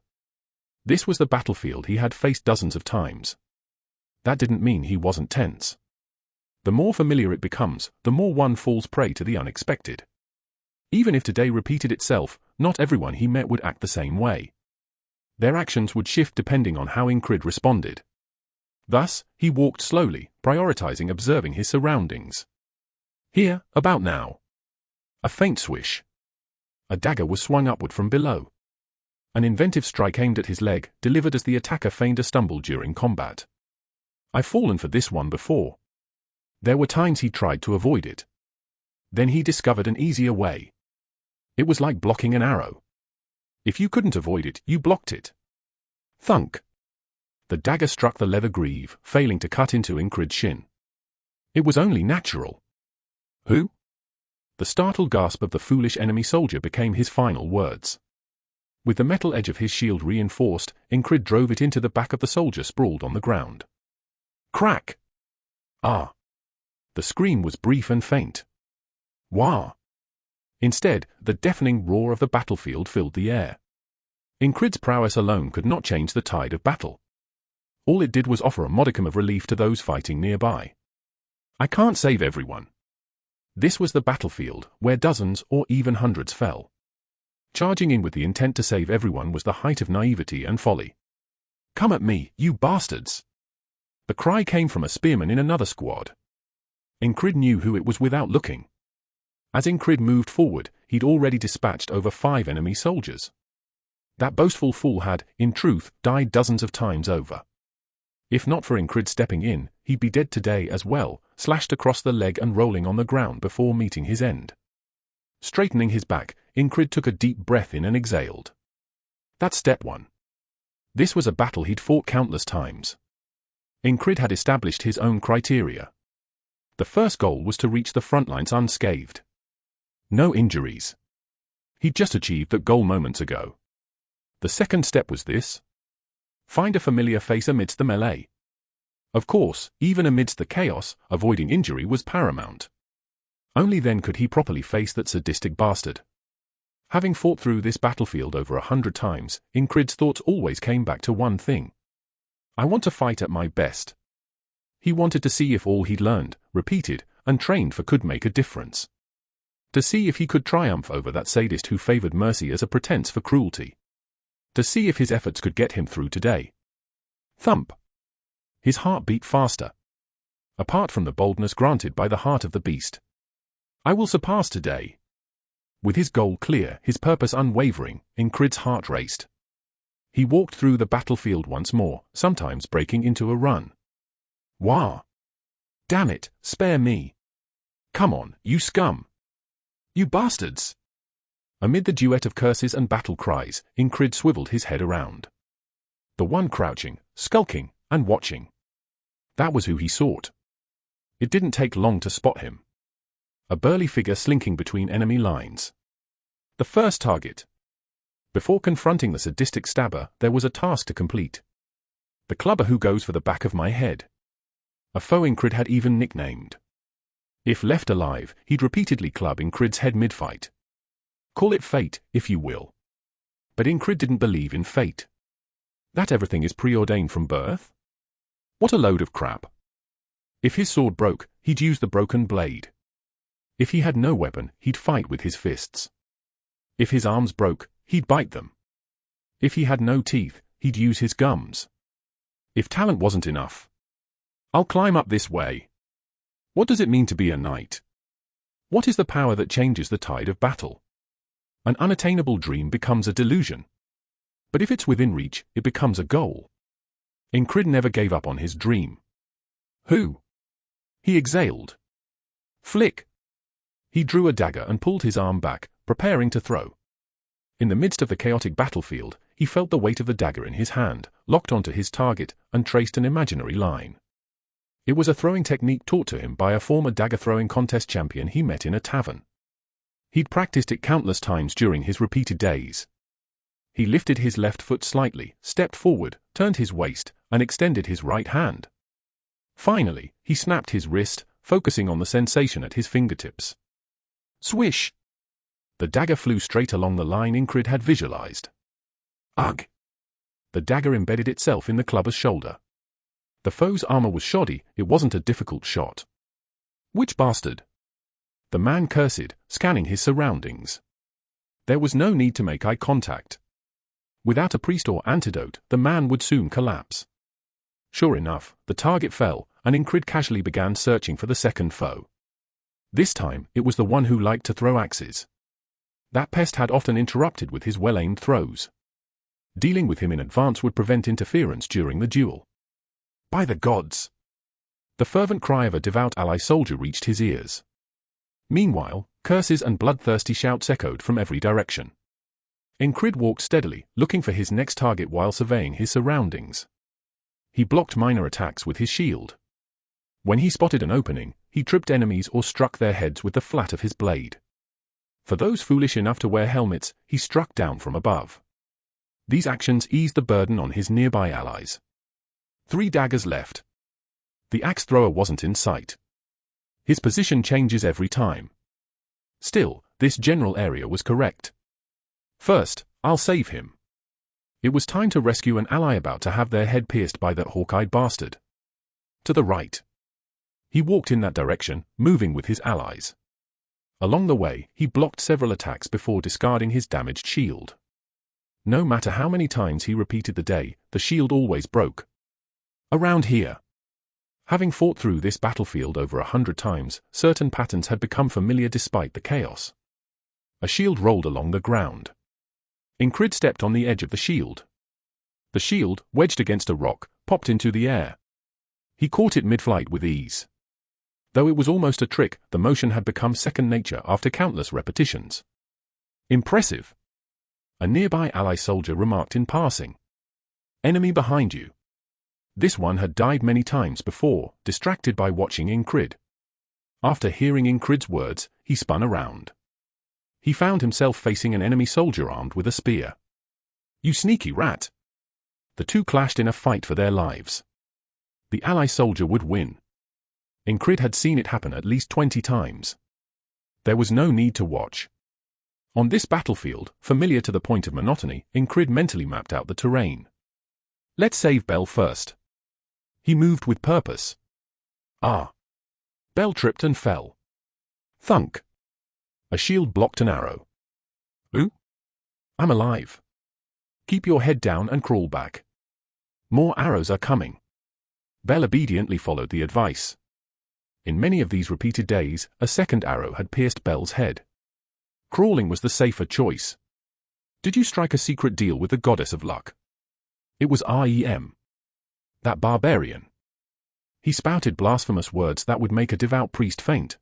This was the battlefield he had faced dozens of times. That didn't mean he wasn't tense. The more familiar it becomes, the more one falls prey to the unexpected. Even if today repeated itself, not everyone he met would act the same way. Their actions would shift depending on how Ingrid responded. Thus, he walked slowly, prioritizing observing his surroundings. Here, about now. A faint swish. A dagger was swung upward from below. An inventive strike aimed at his leg, delivered as the attacker feigned a stumble during combat. I've fallen for this one before. There were times he tried to avoid it. Then he discovered an easier way. It was like blocking an arrow. If you couldn't avoid it, you blocked it. Thunk. The dagger struck the leather greave, failing to cut into Ingrid's shin. It was only natural. Who? The startled gasp of the foolish enemy soldier became his final words. With the metal edge of his shield reinforced, Ingrid drove it into the back of the soldier sprawled on the ground. Crack! Ah! The scream was brief and faint. Wah! Instead, the deafening roar of the battlefield filled the air. Ingrid's prowess alone could not change the tide of battle. All it did was offer a modicum of relief to those fighting nearby. I can't save everyone. This was the battlefield, where dozens or even hundreds fell. Charging in with the intent to save everyone was the height of naivety and folly. Come at me, you bastards! The cry came from a spearman in another squad. Ingrid knew who it was without looking. As Ingrid moved forward, he'd already dispatched over 5 enemy soldiers. That boastful fool had, in truth, died dozens of times over. If not for Ingrid stepping in, he'd be dead today as well, slashed across the leg and rolling on the ground before meeting his end. Straightening his back, Ingrid took a deep breath in and exhaled. That's step 1. This was a battle he'd fought countless times. Ingrid had established his own criteria. The first goal was to reach the front lines unscathed. No injuries. He'd just achieved that goal moments ago. The second step was this. Find a familiar face amidst the melee. Of course, even amidst the chaos, avoiding injury was paramount. Only then could he properly face that sadistic bastard. Having fought through this battlefield over 100 times, Ingrid's thoughts always came back to one thing. I want to fight at my best. He wanted to see if all he'd learned, repeated, and trained for could make a difference. To see if he could triumph over that sadist who favored mercy as a pretense for cruelty. To see if his efforts could get him through today. Thump. His heart beat faster. Apart from the boldness granted by the heart of the beast. I will surpass today. With his goal clear, his purpose unwavering, Ingrid's heart raced. He walked through the battlefield once more, sometimes breaking into a run. Wah! Damn it, spare me. Come on, you scum! You bastards! Amid the duet of curses and battle cries, Ingrid swiveled his head around. The one crouching, skulking, and watching. That was who he sought. It didn't take long to spot him. A burly figure slinking between enemy lines. The first target. Before confronting the sadistic stabber, there was a task to complete. The clubber who goes for the back of my head. A foe Ingrid had even nicknamed. If left alive, he'd repeatedly club Ingrid's head mid-fight. Call it fate, if you will. But Ingrid didn't believe in fate. That everything is preordained from birth? What a load of crap. If his sword broke, he'd use the broken blade. If he had no weapon, he'd fight with his fists. If his arms broke, he'd bite them. If he had no teeth, he'd use his gums. If talent wasn't enough. I'll climb up this way. What does it mean to be a knight? What is the power that changes the tide of battle? An unattainable dream becomes a delusion. But if it's within reach, it becomes a goal. Ingrid never gave up on his dream. Who? He exhaled. Flick. He drew a dagger and pulled his arm back, preparing to throw. In the midst of the chaotic battlefield, he felt the weight of the dagger in his hand, locked onto his target, and traced an imaginary line. It was a throwing technique taught to him by a former dagger-throwing contest champion he met in a tavern. He'd practiced it countless times during his repeated days. He lifted his left foot slightly, stepped forward, turned his waist, and extended his right hand. Finally, he snapped his wrist, focusing on the sensation at his fingertips. Swish! The dagger flew straight along the line Ingrid had visualized. Ugh! The dagger embedded itself in the clubber's shoulder. The foe's armor was shoddy, it wasn't a difficult shot. Which bastard? The man cursed, scanning his surroundings. There was no need to make eye contact. Without a priest or antidote, the man would soon collapse. Sure enough, the target fell, and Ingrid casually began searching for the second foe. This time, it was the one who liked to throw axes. That pest had often interrupted with his well-aimed throws. Dealing with him in advance would prevent interference during the duel. By the gods! The fervent cry of a devout ally soldier reached his ears. Meanwhile, curses and bloodthirsty shouts echoed from every direction. Ingrid walked steadily, looking for his next target while surveying his surroundings. He blocked minor attacks with his shield. When he spotted an opening, he tripped enemies or struck their heads with the flat of his blade. For those foolish enough to wear helmets, he struck down from above. These actions eased the burden on his nearby allies. 3 daggers left. The axe thrower wasn't in sight. His position changes every time. Still, this general area was correct. First, I'll save him. It was time to rescue an ally about to have their head pierced by that hawk-eyed bastard. To the right. He walked in that direction, moving with his allies. Along the way, he blocked several attacks before discarding his damaged shield. No matter how many times he repeated the day, the shield always broke. Around here. Having fought through this battlefield over 100 times, certain patterns had become familiar despite the chaos. A shield rolled along the ground. Ingrid stepped on the edge of the shield. The shield, wedged against a rock, popped into the air. He caught it mid-flight with ease. Though it was almost a trick, the motion had become second nature after countless repetitions. Impressive! A nearby ally soldier remarked in passing. Enemy behind you. This one had died many times before, distracted by watching Ingrid. After hearing Ingrid's words, he spun around. He found himself facing an enemy soldier armed with a spear. You sneaky rat! The two clashed in a fight for their lives. The ally soldier would win. Ingrid had seen it happen at least 20 times. There was no need to watch. On this battlefield, familiar to the point of monotony, Ingrid mentally mapped out the terrain. Let's save Bell first. He moved with purpose. Ah! Bell tripped and fell. Thunk! A shield blocked an arrow. Ooh! I'm alive. Keep your head down and crawl back. More arrows are coming. Bell obediently followed the advice. In many of these repeated days, a second arrow had pierced Bell's head. Crawling was the safer choice. Did you strike a secret deal with the goddess of luck? It was REM. That barbarian. He spouted blasphemous words that would make a devout priest faint.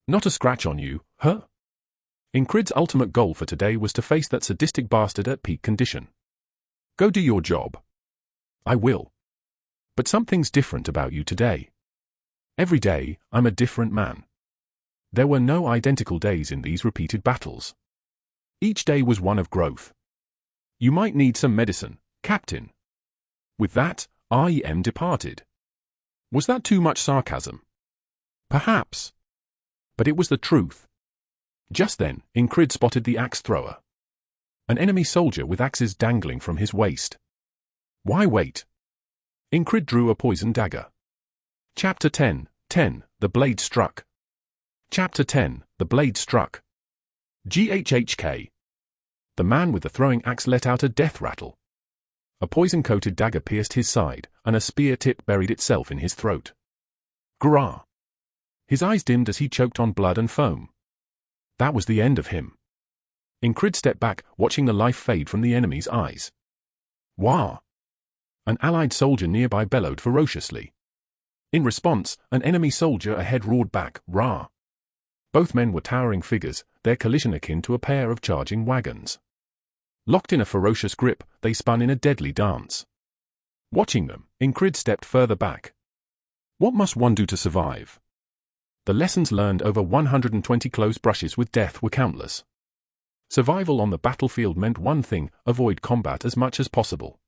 Not a scratch on you, huh? Ingrid's ultimate goal for today was to face that sadistic bastard at peak condition. Go do your job. I will. But something's different about you today. Every day, I'm a different man. There were no identical days in these repeated battles. Each day was one of growth. You might need some medicine, Captain. With that, REM departed. Was that too much sarcasm? Perhaps. But it was the truth. Just then, Ingrid spotted the axe thrower. An enemy soldier with axes dangling from his waist. Why wait? Ingrid drew a poison dagger. Chapter 10, The Blade Struck. Chapter 10, The Blade Struck. GHHK. The man with the throwing axe let out a death rattle. A poison-coated dagger pierced his side, and a spear tip buried itself in his throat. Grah! His eyes dimmed as he choked on blood and foam. That was the end of him. Ingrid stepped back, watching the life fade from the enemy's eyes. Wah! An allied soldier nearby bellowed ferociously. In response, an enemy soldier ahead roared back, Rah! Both men were towering figures, their collision akin to a pair of charging wagons. Locked in a ferocious grip, they spun in a deadly dance. Watching them, Ingrid stepped further back. What must one do to survive? The lessons learned over 120 close brushes with death were countless. Survival on the battlefield meant one thing: avoid combat as much as possible.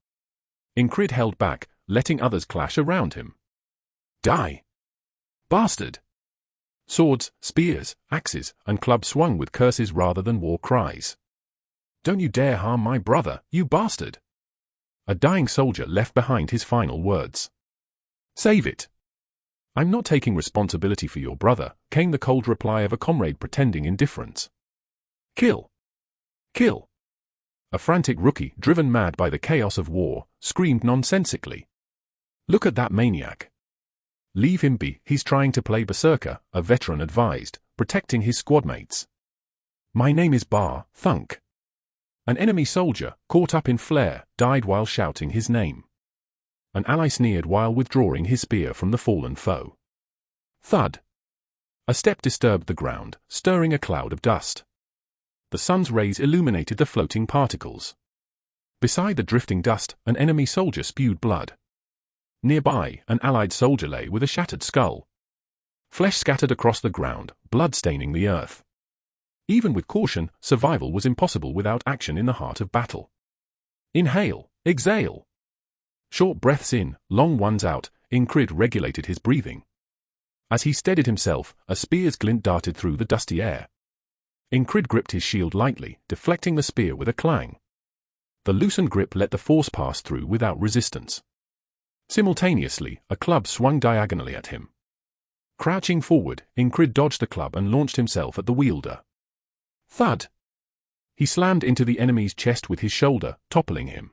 Ingrid held back, letting others clash around him. Die! Bastard! Swords, spears, axes, and clubs swung with curses rather than war cries. Don't you dare harm my brother, you bastard! A dying soldier left behind his final words. Save it! I'm not taking responsibility for your brother, came the cold reply of a comrade pretending indifference. Kill! Kill! A frantic rookie, driven mad by the chaos of war, screamed nonsensically. Look at that maniac. Leave him be, he's trying to play berserker, a veteran advised, protecting his squadmates. My name is Bar, Thunk. An enemy soldier, caught up in flare, died while shouting his name. An ally sneered while withdrawing his spear from the fallen foe. Thud! A step disturbed the ground, stirring a cloud of dust. The sun's rays illuminated the floating particles. Beside the drifting dust, an enemy soldier spewed blood. Nearby, an allied soldier lay with a shattered skull. Flesh scattered across the ground, blood staining the earth. Even with caution, survival was impossible without action in the heart of battle. Inhale, exhale. Short breaths in, long ones out, Ingrid regulated his breathing. As he steadied himself, a spear's glint darted through the dusty air. Ingrid gripped his shield lightly, deflecting the spear with a clang. The loosened grip let the force pass through without resistance. Simultaneously, a club swung diagonally at him. Crouching forward, Ingrid dodged the club and launched himself at the wielder. Thud! He slammed into the enemy's chest with his shoulder, toppling him.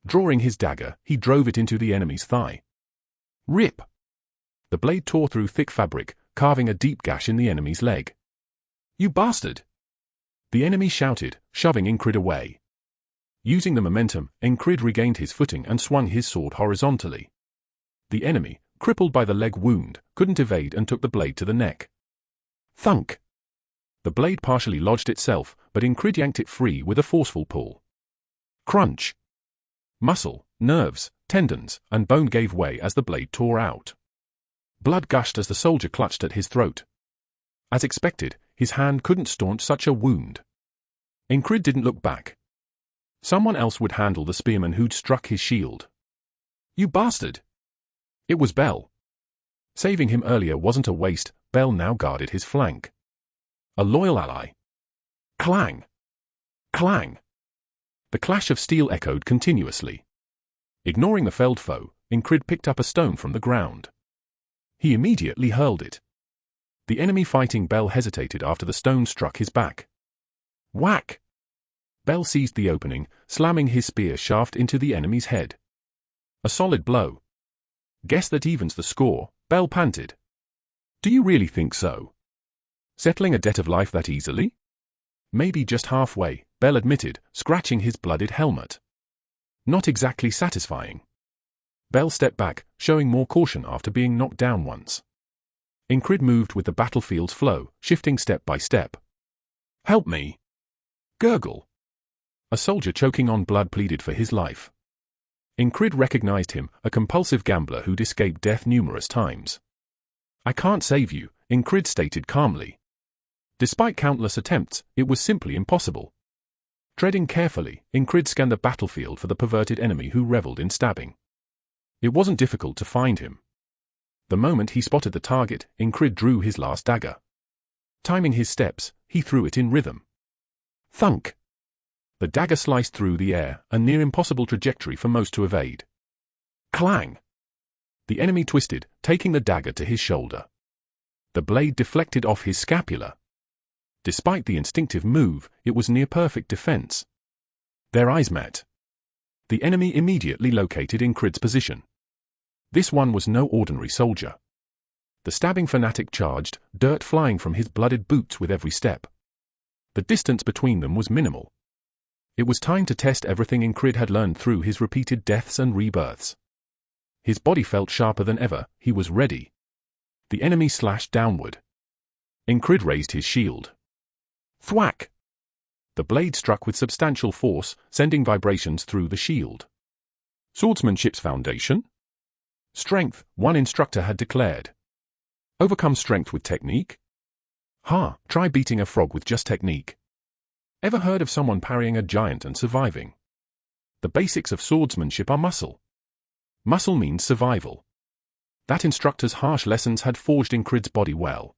Drawing his dagger, he drove it into the enemy's thigh. Rip! The blade tore through thick fabric, carving a deep gash in the enemy's leg. You bastard! The enemy shouted, shoving Ingrid away. Using the momentum, Ingrid regained his footing and swung his sword horizontally. The enemy, crippled by the leg wound, couldn't evade and took the blade to the neck. Thunk! The blade partially lodged itself, but Ingrid yanked it free with a forceful pull. Crunch! Muscle, nerves, tendons, and bone gave way as the blade tore out. Blood gushed as the soldier clutched at his throat. As expected, his hand couldn't staunch such a wound. Ingrid didn't look back. Someone else would handle the spearman who'd struck his shield. You bastard! It was Bell. Saving him earlier wasn't a waste. Bell now guarded his flank. A loyal ally. Clang! Clang! The clash of steel echoed continuously. Ignoring the felled foe, Ingrid picked up a stone from the ground. He immediately hurled it. The enemy fighting Bell hesitated after the stone struck his back. Whack! Bell seized the opening, slamming his spear shaft into the enemy's head. A solid blow. Guess that evens the score, Bell panted. Do you really think so? Settling a debt of life that easily? Maybe just halfway, Bell admitted, scratching his blooded helmet. Not exactly satisfying. Bell stepped back, showing more caution after being knocked down once. Ingrid moved with the battlefield's flow, shifting step by step. Help me! Gurgle! A soldier choking on blood pleaded for his life. Ingrid recognized him, a compulsive gambler who'd escaped death numerous times. I can't save you, Ingrid stated calmly. Despite countless attempts, it was simply impossible. Treading carefully, Ingrid scanned the battlefield for the perverted enemy who reveled in stabbing. It wasn't difficult to find him. The moment he spotted the target, Ingrid drew his last dagger. Timing his steps, he threw it in rhythm. Thunk! The dagger sliced through the air, a near impossible trajectory for most to evade. Clang! The enemy twisted, taking the dagger to his shoulder. The blade deflected off his scapula. Despite the instinctive move, it was near perfect defense. Their eyes met. The enemy immediately located Ingrid's position. This one was no ordinary soldier. The stabbing fanatic charged, dirt flying from his blooded boots with every step. The distance between them was minimal. It was time to test everything Ingrid had learned through his repeated deaths and rebirths. His body felt sharper than ever, he was ready. The enemy slashed downward. Ingrid raised his shield. Thwack! The blade struck with substantial force, sending vibrations through the shield. Swordsmanship's foundation? Strength, one instructor had declared. Overcome strength with technique? Try beating a frog with just technique. Ever heard of someone parrying a giant and surviving? The basics of swordsmanship are muscle. Muscle means survival. That instructor's harsh lessons had forged Ingrid's body well.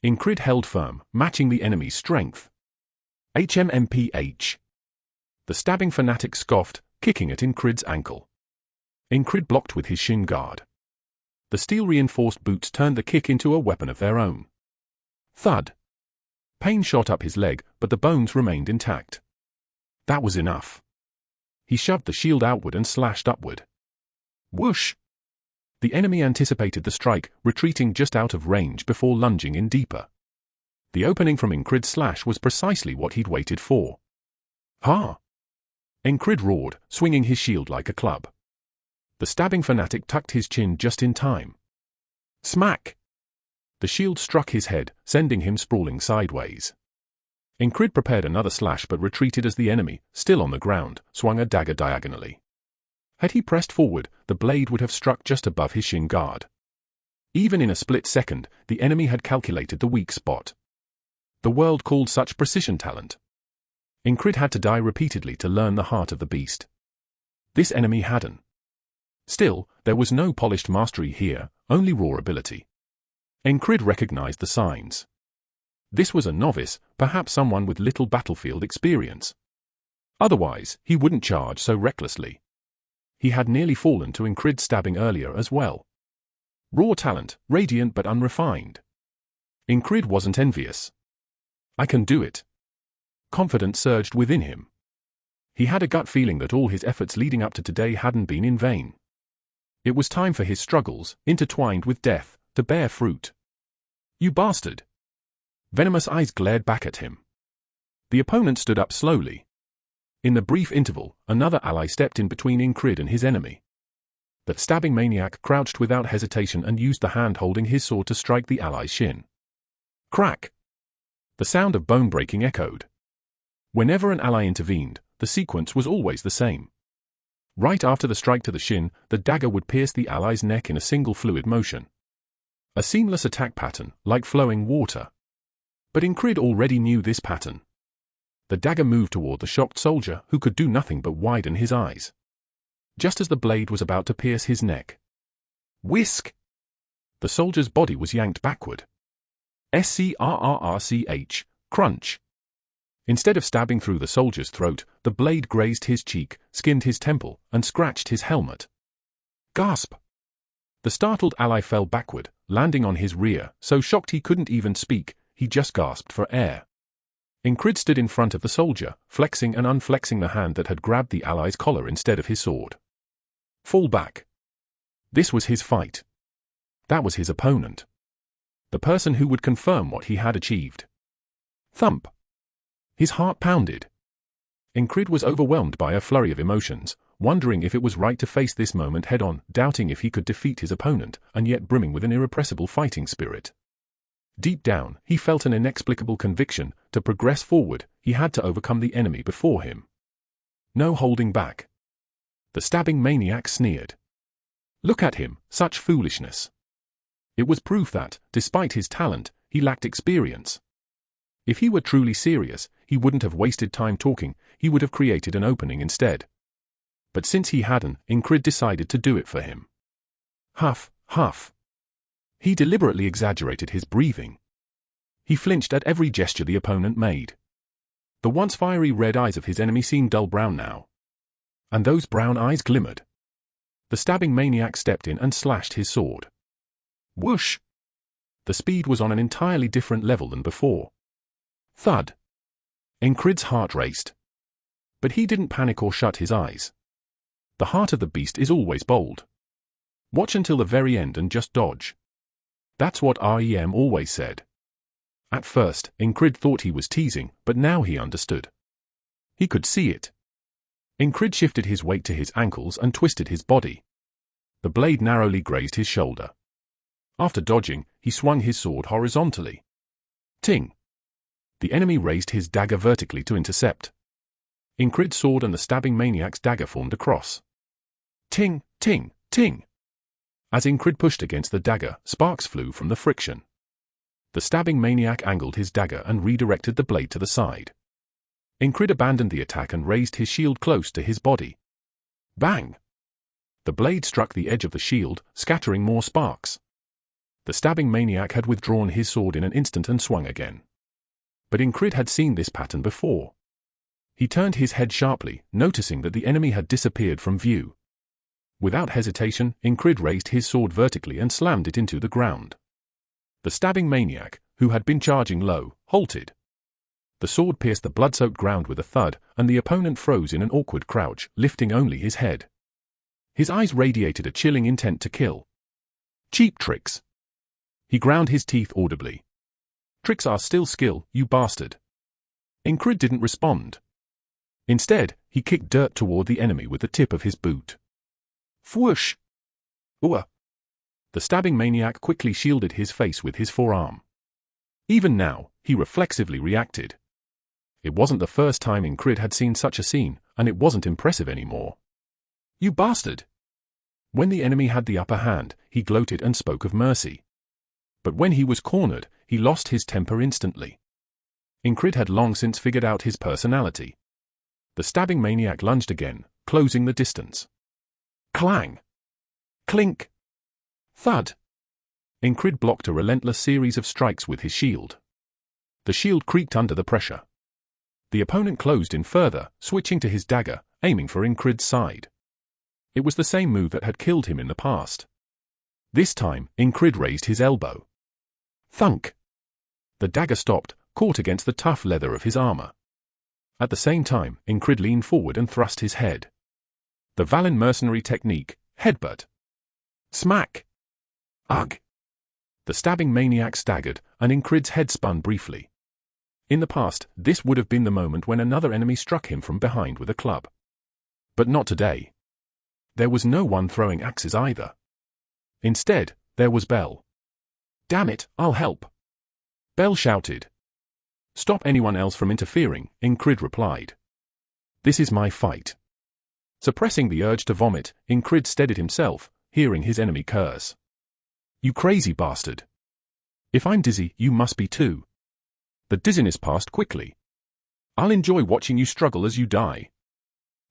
Ingrid held firm, matching the enemy's strength. HMMPH. The stabbing fanatic scoffed, kicking at Ingrid's ankle. Ingrid blocked with his shin guard. The steel-reinforced boots turned the kick into a weapon of their own. Thud. Pain shot up his leg, but the bones remained intact. That was enough. He shoved the shield outward and slashed upward. Whoosh! The enemy anticipated the strike, retreating just out of range before lunging in deeper. The opening from Ingrid's slash was precisely what he'd waited for. Ingrid roared, swinging his shield like a club. The stabbing fanatic tucked his chin just in time. Smack! The shield struck his head, sending him sprawling sideways. Ingrid prepared another slash but retreated as the enemy, still on the ground, swung a dagger diagonally. Had he pressed forward, the blade would have struck just above his shin guard. Even in a split second, the enemy had calculated the weak spot. The world called such precision talent. Ingrid had to die repeatedly to learn the heart of the beast. This enemy hadn't. Still, there was no polished mastery here, only raw ability. Ingrid recognized the signs. This was a novice, perhaps someone with little battlefield experience. Otherwise, he wouldn't charge so recklessly. He had nearly fallen to Ingrid's stabbing earlier as well. Raw talent, radiant but unrefined. Ingrid wasn't envious. I can do it. Confidence surged within him. He had a gut feeling that all his efforts leading up to today hadn't been in vain. It was time for his struggles, intertwined with death, to bear fruit. You bastard! Venomous eyes glared back at him. The opponent stood up slowly. In the brief interval, another ally stepped in between Ingrid and his enemy. That stabbing maniac crouched without hesitation and used the hand holding his sword to strike the ally's shin. Crack! The sound of bone breaking echoed. Whenever an ally intervened, the sequence was always the same. Right after the strike to the shin, the dagger would pierce the ally's neck in a single fluid motion. A seamless attack pattern, like flowing water. But Ingrid already knew this pattern. The dagger moved toward the shocked soldier, who could do nothing but widen his eyes. Just as the blade was about to pierce his neck. Whisk! The soldier's body was yanked backward. Scrrrch, crunch. Instead of stabbing through the soldier's throat, the blade grazed his cheek, skinned his temple, and scratched his helmet. Gasp! The startled ally fell backward, landing on his rear, so shocked he couldn't even speak, he just gasped for air. Ingrid stood in front of the soldier, flexing and unflexing the hand that had grabbed the ally's collar instead of his sword. Fall back. This was his fight. That was his opponent. The person who would confirm what he had achieved. Thump. His heart pounded. Ingrid was overwhelmed by a flurry of emotions, wondering if it was right to face this moment head-on, doubting if he could defeat his opponent, and yet brimming with an irrepressible fighting spirit. Deep down, he felt an inexplicable conviction, to progress forward, he had to overcome the enemy before him. No holding back. The stabbing maniac sneered. Look at him, such foolishness. It was proof that, despite his talent, he lacked experience. If he were truly serious, he wouldn't have wasted time talking, he would have created an opening instead. But since he hadn't, Ingrid decided to do it for him. Huff, huff. He deliberately exaggerated his breathing. He flinched at every gesture the opponent made. The once fiery red eyes of his enemy seemed dull brown now. And those brown eyes glimmered. The stabbing maniac stepped in and slashed his sword. Whoosh! The speed was on an entirely different level than before. Thud! Ingrid's heart raced. But he didn't panic or shut his eyes. The heart of the beast is always bold. Watch until the very end and just dodge. That's what REM always said. At first, Ingrid thought he was teasing, but now he understood. He could see it. Ingrid shifted his weight to his ankles and twisted his body. The blade narrowly grazed his shoulder. After dodging, he swung his sword horizontally. Ting! The enemy raised his dagger vertically to intercept. Ingrid's sword and the stabbing maniac's dagger formed a cross. Ting, ting, ting! As Ingrid pushed against the dagger, sparks flew from the friction. The stabbing maniac angled his dagger and redirected the blade to the side. Ingrid abandoned the attack and raised his shield close to his body. Bang! The blade struck the edge of the shield, scattering more sparks. The stabbing maniac had withdrawn his sword in an instant and swung again. But Ingrid had seen this pattern before. He turned his head sharply, noticing that the enemy had disappeared from view. Without hesitation, Ingrid raised his sword vertically and slammed it into the ground. The stabbing maniac, who had been charging low, halted. The sword pierced the blood-soaked ground with a thud, and the opponent froze in an awkward crouch, lifting only his head. His eyes radiated a chilling intent to kill. Cheap tricks. He ground his teeth audibly. Tricks are still skill, you bastard. Ingrid didn't respond. Instead, he kicked dirt toward the enemy with the tip of his boot. Whoosh! Ooh! The stabbing maniac quickly shielded his face with his forearm. Even now, he reflexively reacted. It wasn't the first time Ingrid had seen such a scene, and it wasn't impressive anymore. You bastard! When the enemy had the upper hand, he gloated and spoke of mercy. But when he was cornered, he lost his temper instantly. Ingrid had long since figured out his personality. The stabbing maniac lunged again, closing the distance. Clang! Clink! Thud! Ingrid blocked a relentless series of strikes with his shield. The shield creaked under the pressure. The opponent closed in further, switching to his dagger, aiming for Ingrid's side. It was the same move that had killed him in the past. This time, Ingrid raised his elbow. Thunk! The dagger stopped, caught against the tough leather of his armor. At the same time, Ingrid leaned forward and thrust his head. The Valen mercenary technique, headbutt. Smack! Ugh! The stabbing maniac staggered, and Ingrid's head spun briefly. In the past, this would have been the moment when another enemy struck him from behind with a club. But not today. There was no one throwing axes either. Instead, there was Belle. Damn it, I'll help! Belle shouted. Stop anyone else from interfering, Ingrid replied. This is my fight. Suppressing the urge to vomit, Ingrid steadied himself, hearing his enemy curse. You crazy bastard! If I'm dizzy, you must be too. The dizziness passed quickly. I'll enjoy watching you struggle as you die.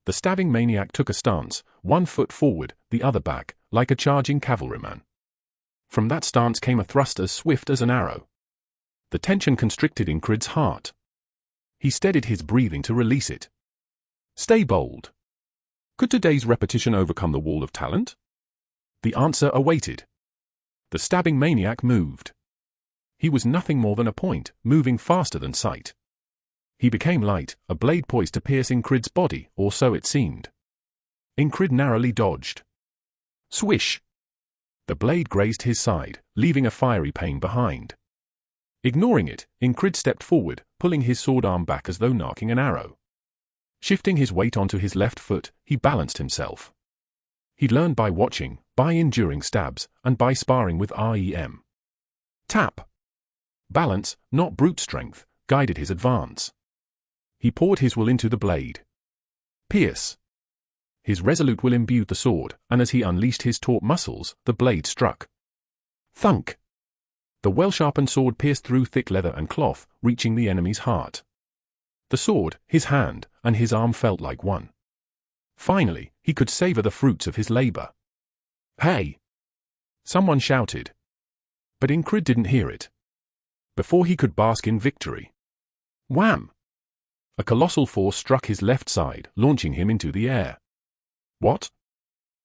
The stabbing maniac took a stance, one foot forward, the other back, like a charging cavalryman. From that stance came a thrust as swift as an arrow. The tension constricted Incrid's heart. He steadied his breathing to release it. Stay bold. Could today's repetition overcome the wall of talent? The answer awaited. The stabbing maniac moved. He was nothing more than a point, moving faster than sight. He became light, a blade poised to pierce Incrid's body, or so it seemed. Incrid narrowly dodged. Swish! The blade grazed his side, leaving a fiery pain behind. Ignoring it, Incrid stepped forward, pulling his sword arm back as though knocking an arrow. Shifting his weight onto his left foot, he balanced himself. He'd learned by watching, by enduring stabs, and by sparring with REM. Tap! Balance, not brute strength, guided his advance. He poured his will into the blade. Pierce! His resolute will imbued the sword, and as he unleashed his taut muscles, the blade struck. Thunk! The well-sharpened sword pierced through thick leather and cloth, reaching the enemy's heart. The sword, his hand, and his arm felt like one. Finally, he could savor the fruits of his labor. Hey! Someone shouted. But Incrid didn't hear it. Before he could bask in victory. Wham! A colossal force struck his left side, launching him into the air. What?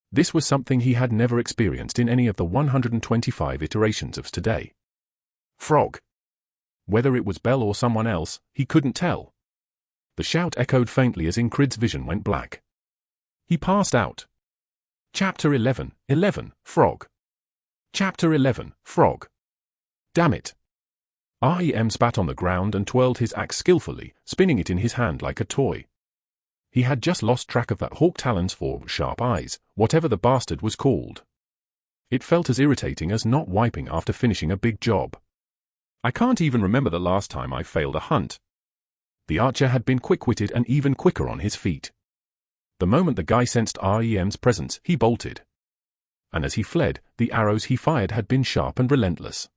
This was something he had never experienced in any of the 125 iterations of today. Frog. Whether it was Bell or someone else, he couldn't tell. The shout echoed faintly as Incrid's vision went black. He passed out. Chapter 11, Frog. Chapter 11, Frog. Damn it. REM spat on the ground and twirled his axe skillfully, spinning it in his hand like a toy. He had just lost track of that hawk talon's 4 sharp eyes, whatever the bastard was called. It felt as irritating as not wiping after finishing a big job. I can't even remember the last time I failed a hunt. The archer had been quick-witted and even quicker on his feet. The moment the guy sensed REM's presence, he bolted. And as he fled, the arrows he fired had been sharp and relentless.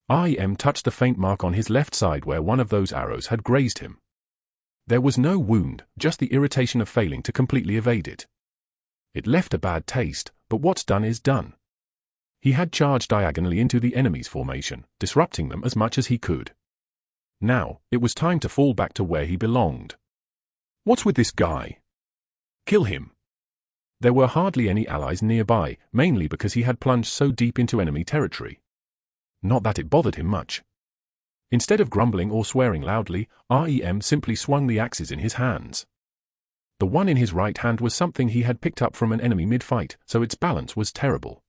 REM touched the faint mark on his left side where one of those arrows had grazed him. There was no wound, just the irritation of failing to completely evade it. It left a bad taste, but what's done is done. He had charged diagonally into the enemy's formation, disrupting them as much as he could. Now, it was time to fall back to where he belonged. What's with this guy? Kill him. There were hardly any allies nearby, mainly because he had plunged so deep into enemy territory. Not that it bothered him much. Instead of grumbling or swearing loudly, REM simply swung the axes in his hands. The one in his right hand was something he had picked up from an enemy mid-fight, so its balance was terrible.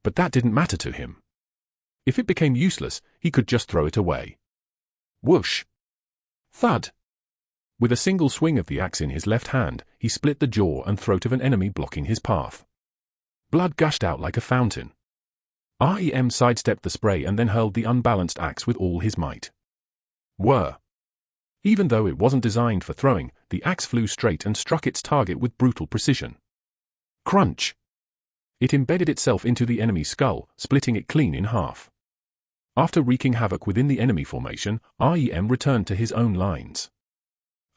But that didn't matter to him. If it became useless, he could just throw it away. Whoosh! Thud! With a single swing of the axe in his left hand, he split the jaw and throat of an enemy blocking his path. Blood gushed out like a fountain. REM sidestepped the spray and then hurled the unbalanced axe with all his might. Whir! Even though it wasn't designed for throwing, the axe flew straight and struck its target with brutal precision. Crunch! It embedded itself into the enemy's skull, splitting it clean in half. After wreaking havoc within the enemy formation, REM returned to his own lines.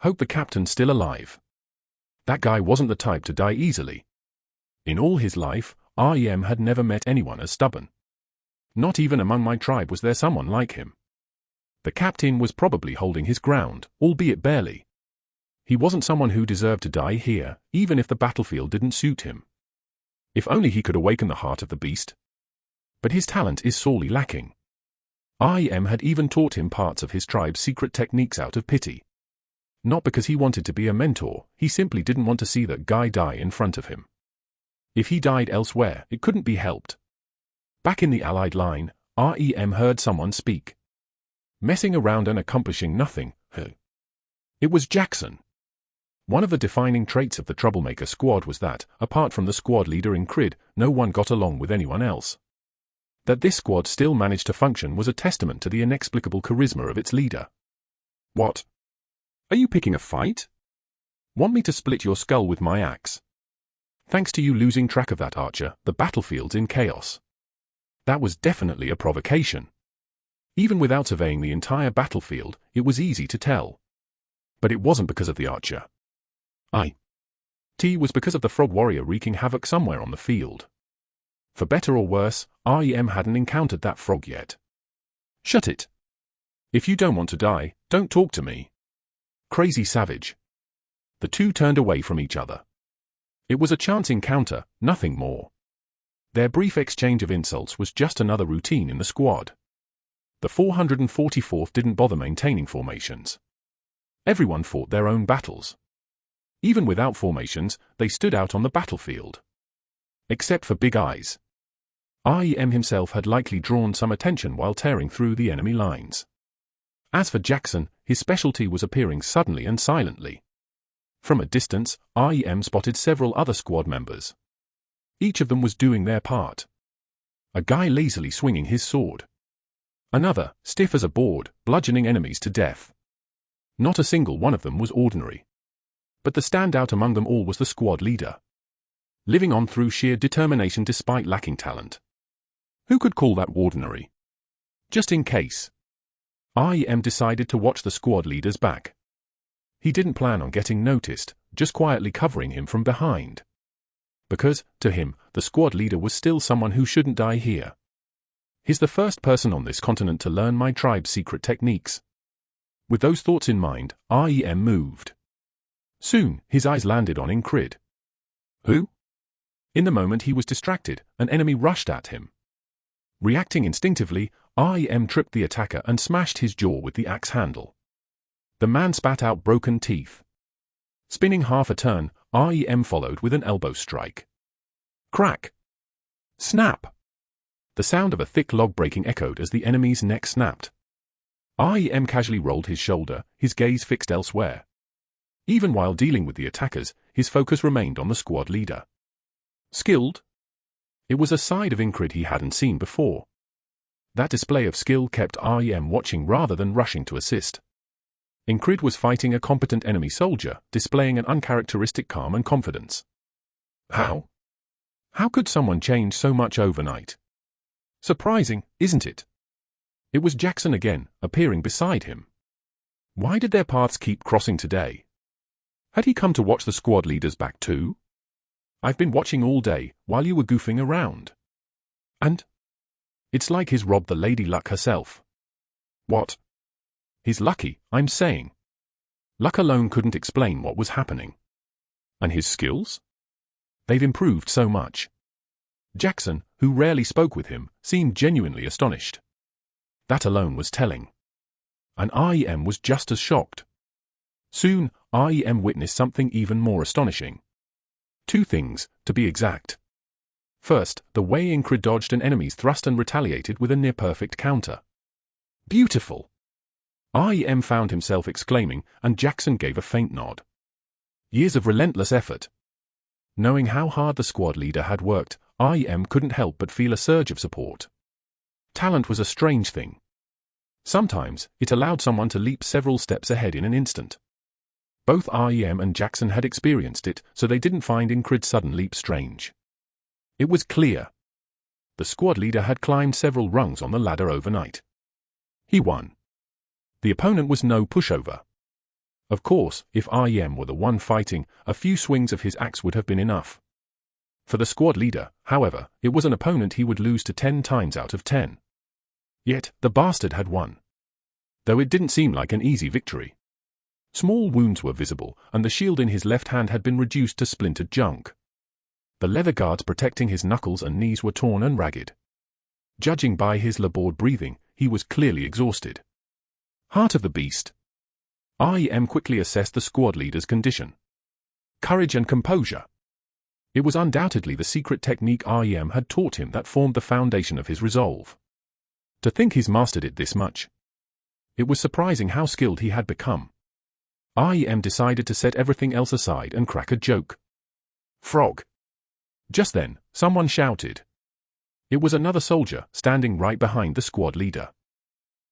Hope the captain's still alive. That guy wasn't the type to die easily. In all his life, REM had never met anyone as stubborn. Not even among my tribe was there someone like him. The captain was probably holding his ground, albeit barely. He wasn't someone who deserved to die here, even if the battlefield didn't suit him. If only he could awaken the heart of the beast. But his talent is sorely lacking. REM had even taught him parts of his tribe's secret techniques out of pity. Not because he wanted to be a mentor, he simply didn't want to see that guy die in front of him. If he died elsewhere, it couldn't be helped. Back in the Allied line, REM heard someone speak. Messing around and accomplishing nothing, huh? It was Jackson. One of the defining traits of the Troublemaker squad was that, apart from the squad leader Incrid, no one got along with anyone else. That this squad still managed to function was a testament to the inexplicable charisma of its leader. What? Are you picking a fight? Want me to split your skull with my axe? Thanks to you losing track of that, Archer, the battlefield's in chaos. That was definitely a provocation. Even without surveying the entire battlefield, it was easy to tell. But it wasn't because of the Archer. It was because of the frog warrior wreaking havoc somewhere on the field. For better or worse, REM hadn't encountered that frog yet. Shut it. If you don't want to die, don't talk to me. Crazy savage. The two turned away from each other. It was a chance encounter, nothing more. Their brief exchange of insults was just another routine in the squad. The 444th didn't bother maintaining formations. Everyone fought their own battles. Even without formations, they stood out on the battlefield. Except for Big Eyes. REM himself had likely drawn some attention while tearing through the enemy lines. As for Jackson, his specialty was appearing suddenly and silently. From a distance, REM spotted several other squad members. Each of them was doing their part. A guy lazily swinging his sword. Another, stiff as a board, bludgeoning enemies to death. Not a single one of them was ordinary. But the standout among them all was the squad leader. Living on through sheer determination despite lacking talent. Who could call that ordinary? Just in case. REM decided to watch the squad leader's back. He didn't plan on getting noticed, just quietly covering him from behind. Because, to him, the squad leader was still someone who shouldn't die here. He's the first person on this continent to learn my tribe's secret techniques. With those thoughts in mind, REM moved. Soon, his eyes landed on Incrid. Who? In the moment he was distracted, an enemy rushed at him. Reacting instinctively, REM tripped the attacker and smashed his jaw with the axe handle. The man spat out broken teeth. Spinning half a turn, REM followed with an elbow strike. Crack! Snap! The sound of a thick log breaking echoed as the enemy's neck snapped. REM casually rolled his shoulder, his gaze fixed elsewhere. Even while dealing with the attackers, his focus remained on the squad leader. Skilled? It was a side of Incrid he hadn't seen before. That display of skill kept REM watching rather than rushing to assist. Incrid was fighting a competent enemy soldier, displaying an uncharacteristic calm and confidence. How? How could someone change so much overnight? Surprising, isn't it? It was Jackson again, appearing beside him. Why did their paths keep crossing today? Had he come to watch the squad leader's back too? I've been watching all day, while you were goofing around. And? It's like he's robbed the Lady Luck herself. What? He's lucky, I'm saying. Luck alone couldn't explain what was happening. And his skills? They've improved so much. Jackson, who rarely spoke with him, seemed genuinely astonished. That alone was telling. And REM was just as shocked. Soon, REM witnessed something even more astonishing. Two things, to be exact. First, the way Incrid dodged an enemy's thrust and retaliated with a near-perfect counter. Beautiful! REM found himself exclaiming, and Jackson gave a faint nod. Years of relentless effort. Knowing how hard the squad leader had worked, REM couldn't help but feel a surge of support. Talent was a strange thing. Sometimes, it allowed someone to leap several steps ahead in an instant. Both REM and Jackson had experienced it, so they didn't find Incrid's sudden leap strange. It was clear. The squad leader had climbed several rungs on the ladder overnight. He won. The opponent was no pushover. Of course, if REM were the one fighting, a few swings of his axe would have been enough. For the squad leader, however, it was an opponent he would lose to 10 times out of 10. Yet, the bastard had won. Though it didn't seem like an easy victory. Small wounds were visible, and the shield in his left hand had been reduced to splintered junk. The leather guards protecting his knuckles and knees were torn and ragged. Judging by his labored breathing, he was clearly exhausted. Heart of the beast. REM quickly assessed the squad leader's condition. Courage and composure. It was undoubtedly the secret technique REM had taught him that formed the foundation of his resolve. To think he's mastered it this much. It was surprising how skilled he had become. REM decided to set everything else aside and crack a joke. Frog. Just then, someone shouted. It was another soldier, standing right behind the squad leader.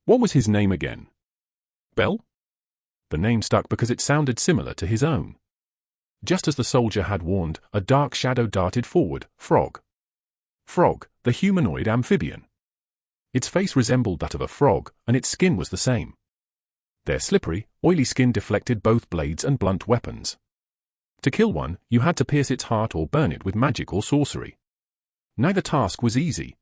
What was his name again? Bell? The name stuck because it sounded similar to his own. Just as the soldier had warned, a dark shadow darted forward. Frog. Frog, the humanoid amphibian. Its face resembled that of a frog, and its skin was the same. Their slippery, oily skin deflected both blades and blunt weapons. To kill one, you had to pierce its heart or burn it with magic or sorcery. Neither task was easy.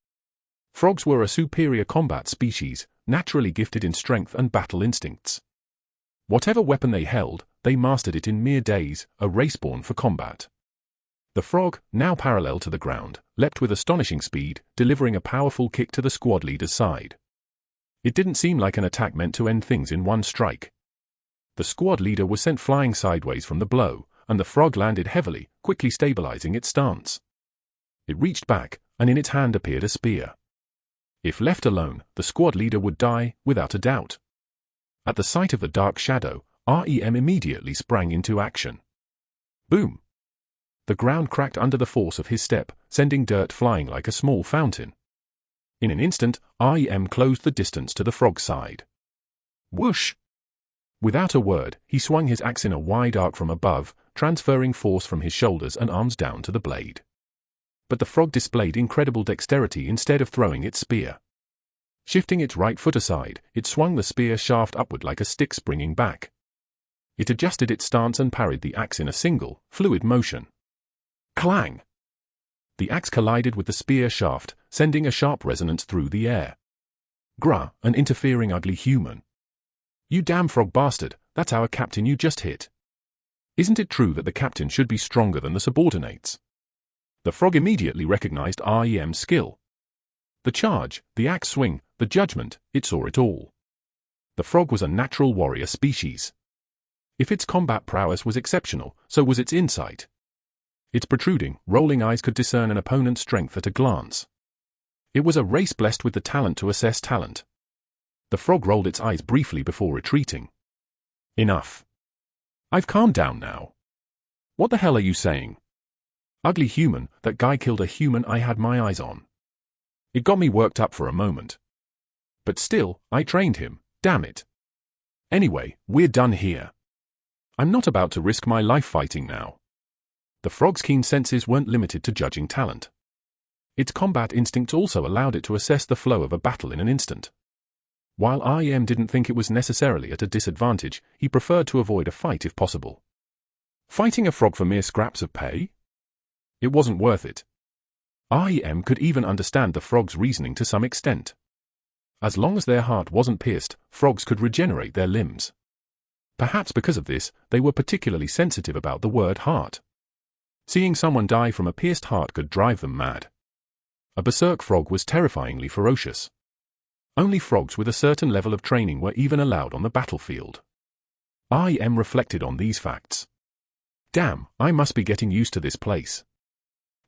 Frogs were a superior combat species, naturally gifted in strength and battle instincts. Whatever weapon they held, they mastered it in mere days, a race born for combat. The frog, now parallel to the ground, leapt with astonishing speed, delivering a powerful kick to the squad leader's side. It didn't seem like an attack meant to end things in one strike. The squad leader was sent flying sideways from the blow, and the frog landed heavily, quickly stabilizing its stance. It reached back, and in its hand appeared a spear. If left alone, the squad leader would die, without a doubt. At the sight of the dark shadow, REM immediately sprang into action. Boom! The ground cracked under the force of his step, sending dirt flying like a small fountain. In an instant, REM closed the distance to the frog's side. Whoosh! Without a word, he swung his axe in a wide arc from above, transferring force from his shoulders and arms down to the blade. But the frog displayed incredible dexterity instead of throwing its spear. Shifting its right foot aside, it swung the spear shaft upward like a stick springing back. It adjusted its stance and parried the axe in a single, fluid motion. Clang! The axe collided with the spear shaft, sending a sharp resonance through the air. Grah, an interfering ugly human. You damn frog bastard, that's our captain you just hit. Isn't it true that the captain should be stronger than the subordinates? The frog immediately recognized REM's skill. The charge, the axe swing, the judgment, it saw it all. The frog was a natural warrior species. If its combat prowess was exceptional, so was its insight. Its protruding, rolling eyes could discern an opponent's strength at a glance. It was a race blessed with the talent to assess talent. The frog rolled its eyes briefly before retreating. Enough. I've calmed down now. What the hell are you saying? Ugly human, that guy killed a human I had my eyes on. It got me worked up for a moment. But still, I trained him, damn it. Anyway, we're done here. I'm not about to risk my life fighting now. The frog's keen senses weren't limited to judging talent. Its combat instincts also allowed it to assess the flow of a battle in an instant. While REM didn't think it was necessarily at a disadvantage, he preferred to avoid a fight if possible. Fighting a frog for mere scraps of pay? It wasn't worth it. REM could even understand the frog's reasoning to some extent. As long as their heart wasn't pierced, frogs could regenerate their limbs. Perhaps because of this, they were particularly sensitive about the word heart. Seeing someone die from a pierced heart could drive them mad. A berserk frog was terrifyingly ferocious. Only frogs with a certain level of training were even allowed on the battlefield. REM reflected on these facts. Damn, I must be getting used to this place.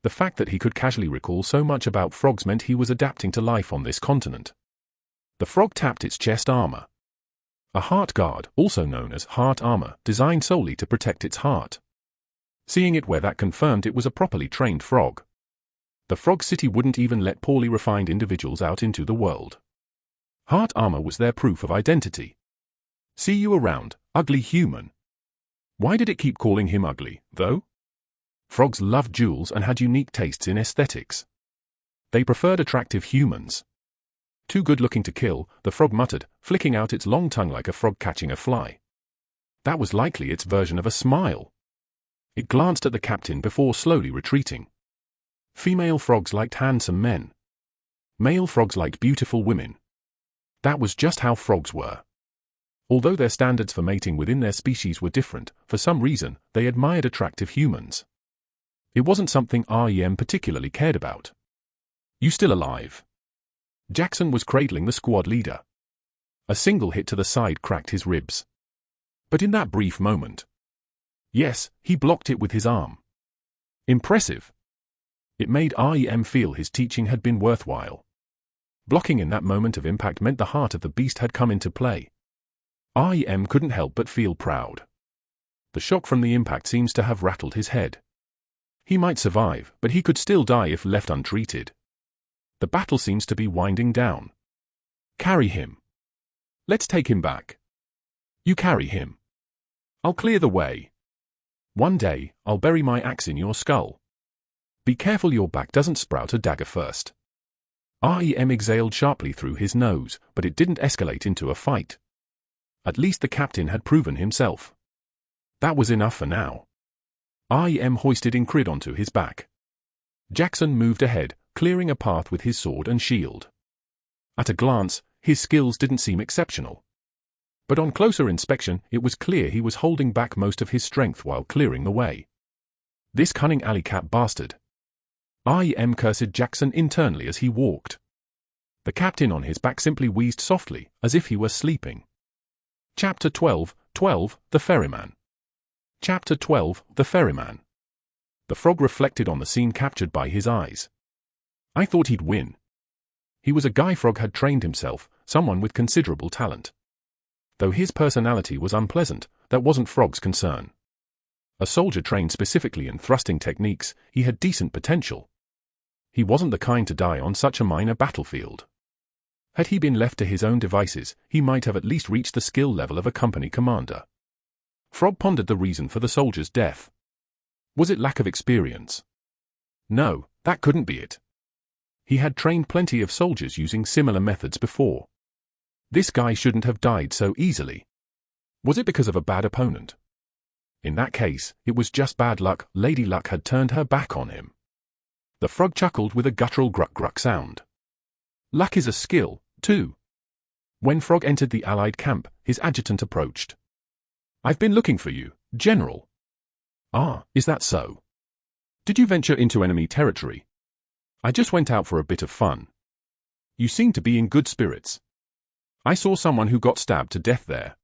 The fact that he could casually recall so much about frogs meant he was adapting to life on this continent. The frog tapped its chest armor. A heart guard, also known as heart armor, designed solely to protect its heart. Seeing it where that confirmed it was a properly trained frog. The frog city wouldn't even let poorly refined individuals out into the world. Heart armor was their proof of identity. See you around, ugly human. Why did it keep calling him ugly, though? Frogs loved jewels and had unique tastes in aesthetics. They preferred attractive humans. Too good-looking to kill, the frog muttered, flicking out its long tongue like a frog catching a fly. That was likely its version of a smile. It glanced at the captain before slowly retreating. Female frogs liked handsome men. Male frogs liked beautiful women. That was just how frogs were. Although their standards for mating within their species were different, for some reason, they admired attractive humans. It wasn't something REM particularly cared about. You still alive? Jackson was cradling the squad leader. A single hit to the side cracked his ribs. But in that brief moment. Yes, he blocked it with his arm. Impressive. It made REM feel his teaching had been worthwhile. Blocking in that moment of impact meant the heart of the beast had come into play. REM couldn't help but feel proud. The shock from the impact seems to have rattled his head. He might survive, but he could still die if left untreated. The battle seems to be winding down. Carry him. Let's take him back. You carry him. I'll clear the way. One day, I'll bury my axe in your skull. Be careful your back doesn't sprout a dagger first. REM exhaled sharply through his nose, but it didn't escalate into a fight. At least the captain had proven himself. That was enough for now. REM hoisted Incrid onto his back. Jackson moved ahead, clearing a path with his sword and shield. At a glance, his skills didn't seem exceptional. But on closer inspection, it was clear he was holding back most of his strength while clearing the way. This cunning alley-cat bastard. cursed Jackson internally as he walked. The captain on his back simply wheezed softly, as if he were sleeping. Chapter 12, The Ferryman. Chapter 12, The Ferryman. The frog reflected on the scene captured by his eyes. I thought he'd win. He was a guy frog had trained himself, someone with considerable talent. Though his personality was unpleasant, that wasn't Frog's concern. A soldier trained specifically in thrusting techniques, he had decent potential. He wasn't the kind to die on such a minor battlefield. Had he been left to his own devices, he might have at least reached the skill level of a company commander. Frog pondered the reason for the soldier's death. Was it lack of experience? No, that couldn't be it. He had trained plenty of soldiers using similar methods before. This guy shouldn't have died so easily. Was it because of a bad opponent? In that case, it was just bad luck. Lady Luck had turned her back on him. The frog chuckled with a guttural gruck-gruck sound. Luck is a skill, too. When Frog entered the Allied camp, his adjutant approached. I've been looking for you, General. Ah, is that so? Did you venture into enemy territory? I just went out for a bit of fun. You seem to be in good spirits. I saw someone who got stabbed to death there.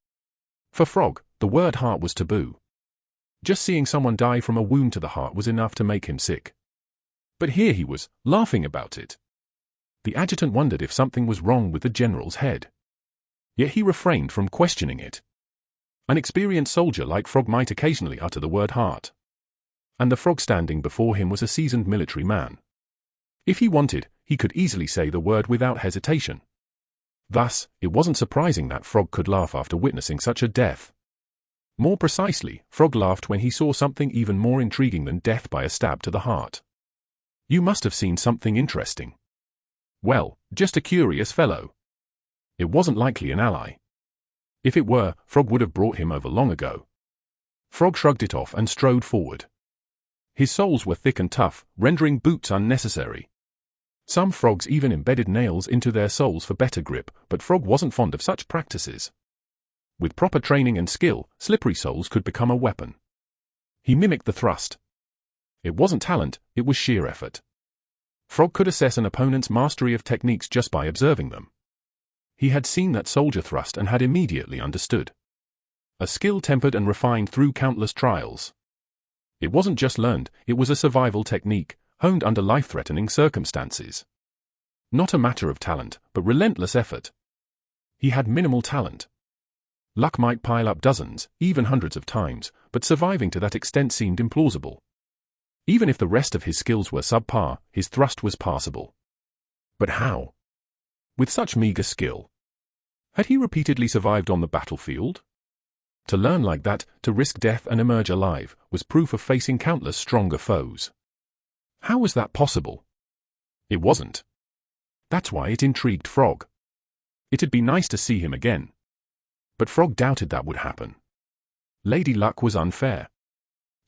For Frog, the word heart was taboo. Just seeing someone die from a wound to the heart was enough to make him sick. But here he was, laughing about it. The adjutant wondered if something was wrong with the general's head. Yet he refrained from questioning it. An experienced soldier like Frog might occasionally utter the word heart. And the frog standing before him was a seasoned military man. If he wanted, he could easily say the word without hesitation. Thus, it wasn't surprising that Frog could laugh after witnessing such a death. More precisely, Frog laughed when he saw something even more intriguing than death by a stab to the heart. You must have seen something interesting. Well, just a curious fellow. It wasn't likely an ally. If it were, Frog would have brought him over long ago. Frog shrugged it off and strode forward. His soles were thick and tough, rendering boots unnecessary. Some frogs even embedded nails into their soles for better grip, but Frog wasn't fond of such practices. With proper training and skill, slippery soles could become a weapon. He mimicked the thrust. It wasn't talent, it was sheer effort. Frog could assess an opponent's mastery of techniques just by observing them. He had seen that soldier thrust and had immediately understood. A skill tempered and refined through countless trials. It wasn't just learned, it was a survival technique, honed under life-threatening circumstances. Not a matter of talent, but relentless effort. He had minimal talent. Luck might pile up dozens, even hundreds of times, but surviving to that extent seemed implausible. Even if the rest of his skills were subpar, his thrust was passable. But how? With such meager skill. Had he repeatedly survived on the battlefield? To learn like that, to risk death and emerge alive, was proof of facing countless stronger foes. How was that possible? It wasn't. That's why it intrigued Frog. It'd be nice to see him again. But Frog doubted that would happen. Lady Luck was unfair.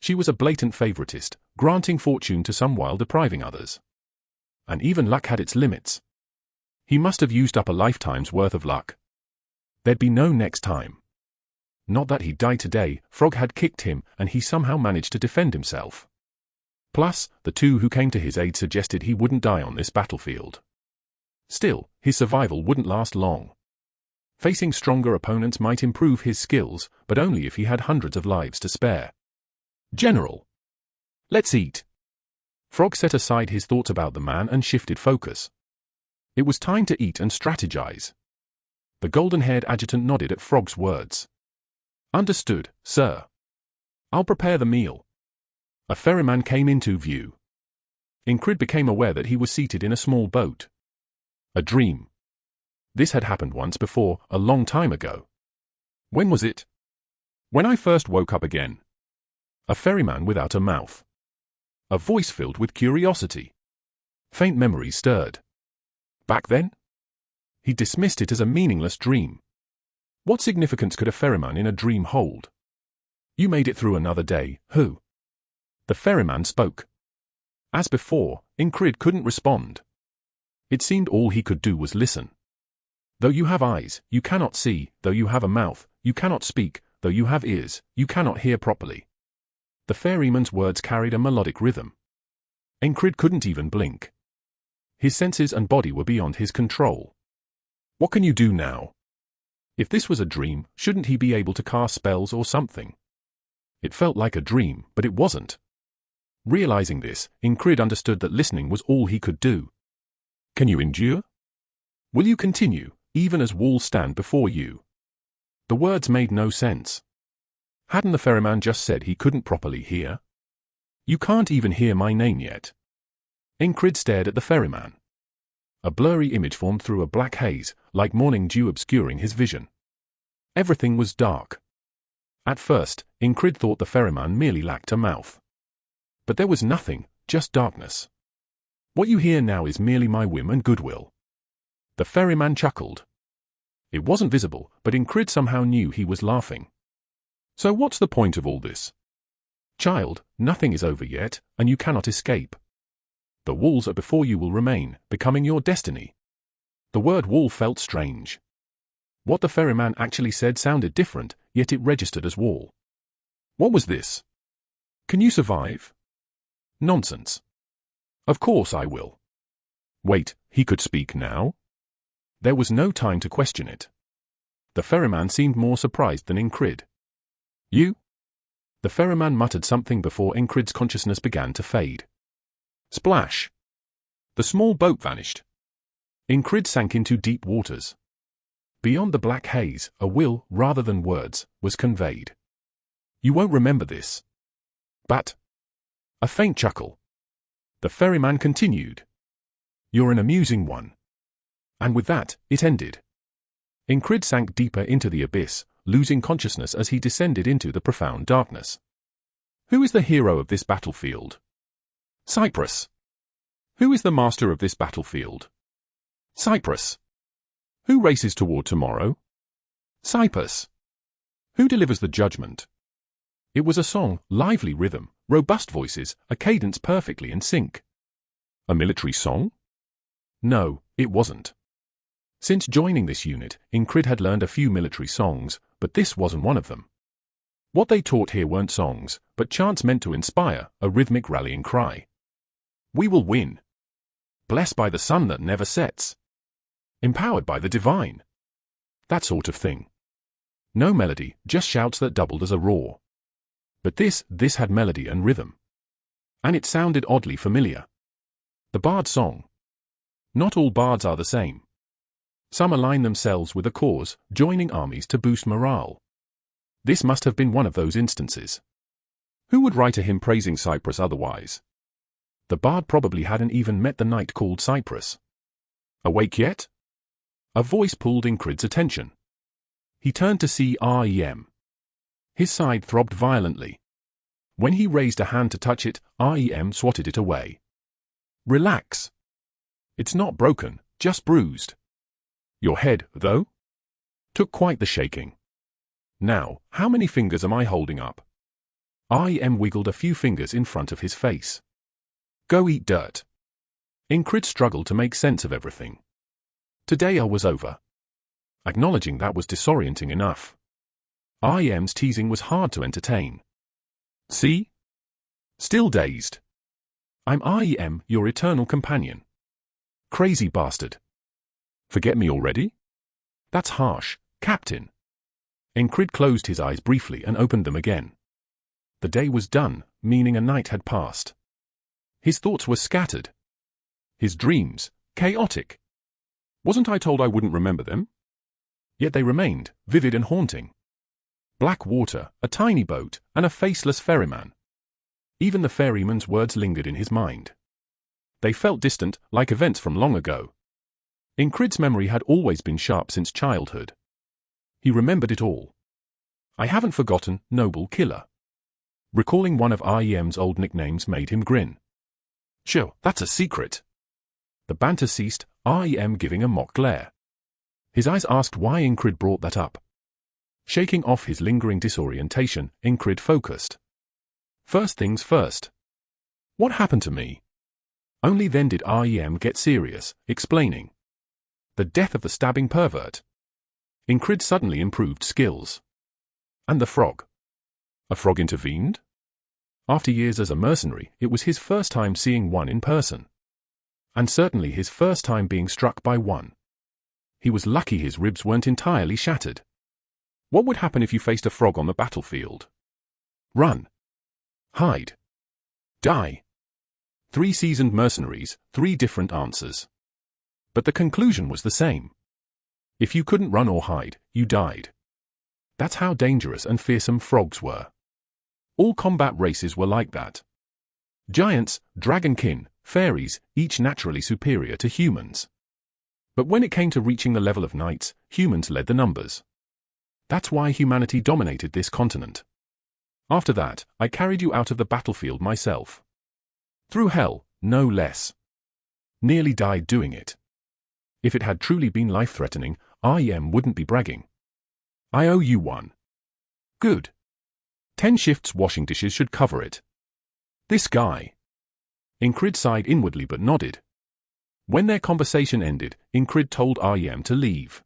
She was a blatant favoritist, granting fortune to some while depriving others. And even luck had its limits. He must have used up a lifetime's worth of luck. There'd be no next time. Not that he'd die today, Frog had kicked him, and he somehow managed to defend himself. Plus, the two who came to his aid suggested he wouldn't die on this battlefield. Still, his survival wouldn't last long. Facing stronger opponents might improve his skills, but only if he had hundreds of lives to spare. General. Let's eat. Frog set aside his thoughts about the man and shifted focus. It was time to eat and strategize. The golden-haired adjutant nodded at Frog's words. Understood, sir. I'll prepare the meal. A ferryman came into view. Incrid became aware that he was seated in a small boat. A dream. This had happened once before, a long time ago. When was it? When I first woke up again. A ferryman without a mouth. A voice filled with curiosity. Faint memories stirred. Back then? He dismissed it as a meaningless dream. What significance could a ferryman in a dream hold? You made it through another day, who? The ferryman spoke. As before, Ingrid couldn't respond. It seemed all he could do was listen. Though you have eyes, you cannot see, though you have a mouth, you cannot speak, though you have ears, you cannot hear properly. The ferryman's words carried a melodic rhythm. Ingrid couldn't even blink. His senses and body were beyond his control. What can you do now? If this was a dream, shouldn't he be able to cast spells or something? It felt like a dream, but it wasn't. Realizing this, Ingrid understood that listening was all he could do. Can you endure? Will you continue, even as walls stand before you? The words made no sense. Hadn't the ferryman just said he couldn't properly hear? You can't even hear my name yet. Ingrid stared at the ferryman. A blurry image formed through a black haze, like morning dew obscuring his vision. Everything was dark. At first, Ingrid thought the ferryman merely lacked a mouth. But there was nothing, just darkness. What you hear now is merely my whim and goodwill. The ferryman chuckled. It wasn't visible, but Ingrid somehow knew he was laughing. So what's the point of all this? Child, nothing is over yet, and you cannot escape. The walls are before you will remain, becoming your destiny. The word wall felt strange. What the ferryman actually said sounded different, yet it registered as wall. What was this? Can you survive? Nonsense. Of course I will. Wait, he could speak now? There was no time to question it. The ferryman seemed more surprised than Ingrid. You? The ferryman muttered something before Ingrid's consciousness began to fade. Splash! The small boat vanished. Ingrid sank into deep waters. Beyond the black haze, a will, rather than words, was conveyed. You won't remember this. But... A faint chuckle. The ferryman continued. You're an amusing one. And with that, it ended. Ingrid sank deeper into the abyss, losing consciousness as he descended into the profound darkness. Who is the hero of this battlefield? Cyprus. Who is the master of this battlefield? Cyprus. Who races toward tomorrow? Cyprus. Who delivers the judgment? It was a song, lively rhythm, robust voices, a cadence perfectly in sync. A military song? No, it wasn't. Since joining this unit, Ingrid had learned a few military songs, but this wasn't one of them. What they taught here weren't songs, but chants meant to inspire, a rhythmic rallying cry. We will win. Blessed by the sun that never sets. Empowered by the divine. That sort of thing. No melody, just shouts that doubled as a roar. But this had melody and rhythm. And it sounded oddly familiar. The bard's song. Not all bards are the same. Some align themselves with a cause, joining armies to boost morale. This must have been one of those instances. Who would write a hymn praising Cyprus otherwise? The bard probably hadn't even met the knight called Cyprus. Awake yet? A voice pulled Ingrid's attention. He turned to see REM. His side throbbed violently. When he raised a hand to touch it, REM swatted it away. Relax. It's not broken, just bruised. Your head, though? Took quite the shaking. Now, how many fingers am I holding up? REM wiggled a few fingers in front of his face. Go eat dirt. Ingrid struggled to make sense of everything. Today I was over. Acknowledging that was disorienting enough. REM's teasing was hard to entertain. See? Still dazed. I'm REM, your eternal companion. Crazy bastard. Forget me already? That's harsh, Captain. Ingrid closed his eyes briefly and opened them again. The day was done, meaning a night had passed. His thoughts were scattered. His dreams, chaotic. Wasn't I told I wouldn't remember them? Yet they remained, vivid and haunting. Black water, a tiny boat, and a faceless ferryman. Even the ferryman's words lingered in his mind. They felt distant, like events from long ago. Ingrid's memory had always been sharp since childhood. He remembered it all. I haven't forgotten, noble killer. Recalling one of REM's old nicknames made him grin. Sure, that's a secret. The banter ceased, REM giving a mock glare. His eyes asked why Ingrid brought that up. Shaking off his lingering disorientation, Ingrid focused. First things first. What happened to me? Only then did REM get serious, explaining. The death of the stabbing pervert. Ingrid suddenly improved skills. And the frog? A frog intervened? After years as a mercenary, it was his first time seeing one in person. And certainly his first time being struck by one. He was lucky his ribs weren't entirely shattered. What would happen if you faced a frog on the battlefield? Run. Hide. Die. 3 seasoned mercenaries, 3 different answers. But the conclusion was the same. If you couldn't run or hide, you died. That's how dangerous and fearsome frogs were. All combat races were like that. Giants, dragonkin, fairies, each naturally superior to humans. But when it came to reaching the level of knights, humans led the numbers. That's why humanity dominated this continent. After that, I carried you out of the battlefield myself. Through hell, no less. Nearly died doing it. If it had truly been life-threatening, REM wouldn't be bragging. I owe you one. Good. 10 shifts washing dishes should cover it. This guy. Ingrid sighed inwardly but nodded. When their conversation ended, Ingrid told REM to leave.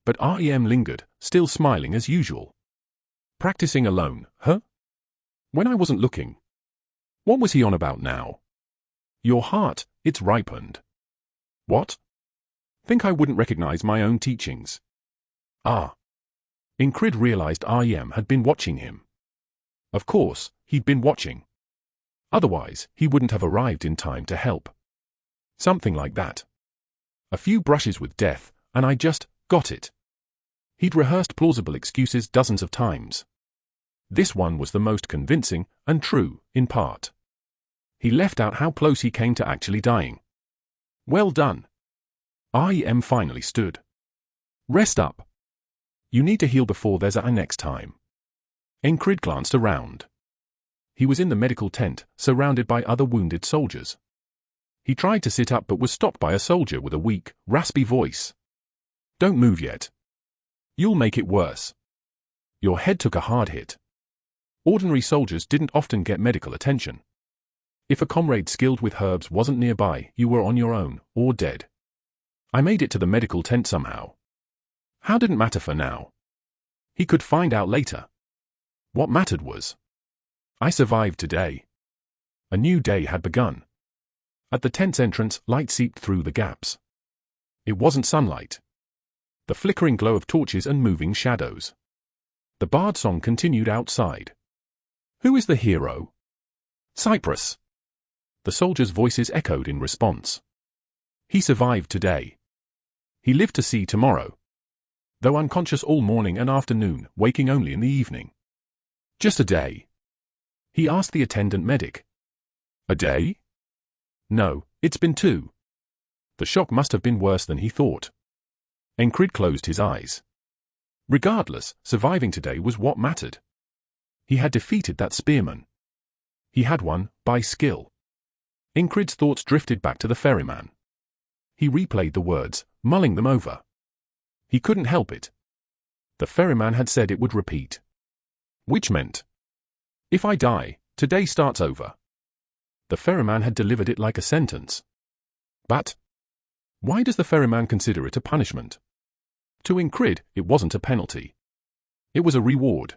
But REM lingered, still smiling as usual. Practicing alone, huh? When I wasn't looking. What was he on about now? Your heart, it's ripened. What? Think I wouldn't recognize my own teachings. Ah. Ingrid realized REM had been watching him. Of course, he'd been watching. Otherwise, he wouldn't have arrived in time to help. Something like that. A few brushes with death, and I just got it. He'd rehearsed plausible excuses dozens of times. This one was the most convincing, and true, in part. He left out how close he came to actually dying. Well done. REM finally stood. Rest up. You need to heal before there's a next time. Ingrid glanced around. He was in the medical tent, surrounded by other wounded soldiers. He tried to sit up but was stopped by a soldier with a weak, raspy voice. Don't move yet. You'll make it worse. Your head took a hard hit. Ordinary soldiers didn't often get medical attention. If a comrade skilled with herbs wasn't nearby, you were on your own, or dead. I made it to the medical tent somehow. How didn't matter for now. He could find out later. What mattered was, I survived today. A new day had begun. At the tent's entrance, light seeped through the gaps. It wasn't sunlight. The flickering glow of torches and moving shadows. The bard song continued outside. Who is the hero? Cyprus. The soldiers' voices echoed in response. He survived today. He lived to see tomorrow. Though unconscious all morning and afternoon, waking only in the evening. Just a day. He asked the attendant medic. A day? No, it's been 2. The shock must have been worse than he thought. Ingrid closed his eyes. Regardless, surviving today was what mattered. He had defeated that spearman. He had won, by skill. Ingrid's thoughts drifted back to the ferryman. He replayed the words, mulling them over. He couldn't help it. The ferryman had said it would repeat. Which meant, if I die, today starts over. The ferryman had delivered it like a sentence. But why does the ferryman consider it a punishment? To Ingrid, it wasn't a penalty. It was a reward.